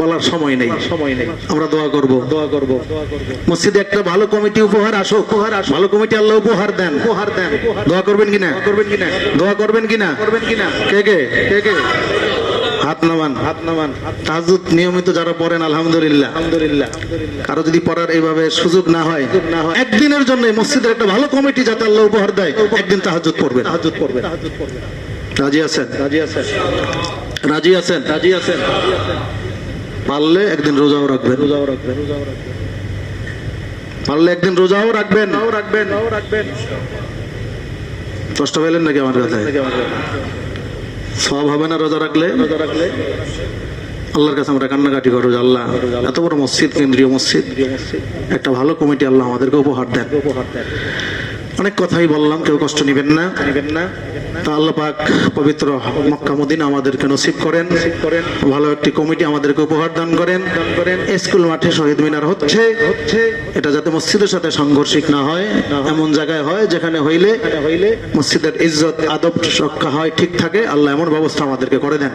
বলার সময় নেই, আমরা দোয়া করব। মসজিদে একটা ভালো কমিটি উপহার আসো, ভালো কমিটি আল্লাহ উপহার দেন। দোয়া করবেন কিনা? দোয়া করবেন কিনা? কে কে হাত নামান। তাহাজ্জুদ নিয়মিত যারা পড়েন আলহামদুলিল্লাহ। কারো যদি পড়ার এইভাবে সুযোগ না হয়, একদিনের জন্য মসজিদের একটা ভালো কমিটি যাতে আল্লাহ উপহার দেয়, একদিন তাহাজ্জুদ পড়বেন। রাজি আছেন? পারলে একদিন রোজাও রাখবেন, পারলে একদিন রোজাও রাখবেন। কষ্ট পেলেন নাকি আমার কথায়? সব হবে না রোজা রাখলে? আল্লাহর কাছে আমরা কান্নাকাটি করো, আল্লাহ এত বড় মসজিদ, কেন্দ্রীয় মসজিদ, একটা ভালো কমিটি আল্লাহ আমাদেরকে উপহার দেন। অনেক কথাই বললাম, কেউ কষ্ট নেবেন না। তা আল্লাহ পাক পবিত্র মক্কা মদিনা আমাদেরকে নসিব করেন, ভালো একটি কমিটি আমাদেরকে উপহার দান করেন। স্কুল মাঠে শহীদ মিনার হচ্ছে, এটা যাতে মসজিদের সাথে সাংঘর্ষিক না হয়, এমন জায়গায় হয় যেখানে হইলে মসজিদের ইজ্জত আদব রক্ষা হয়, ঠিক থাকে। আল্লাহ এমন ব্যবস্থা আমাদেরকে করে দেন।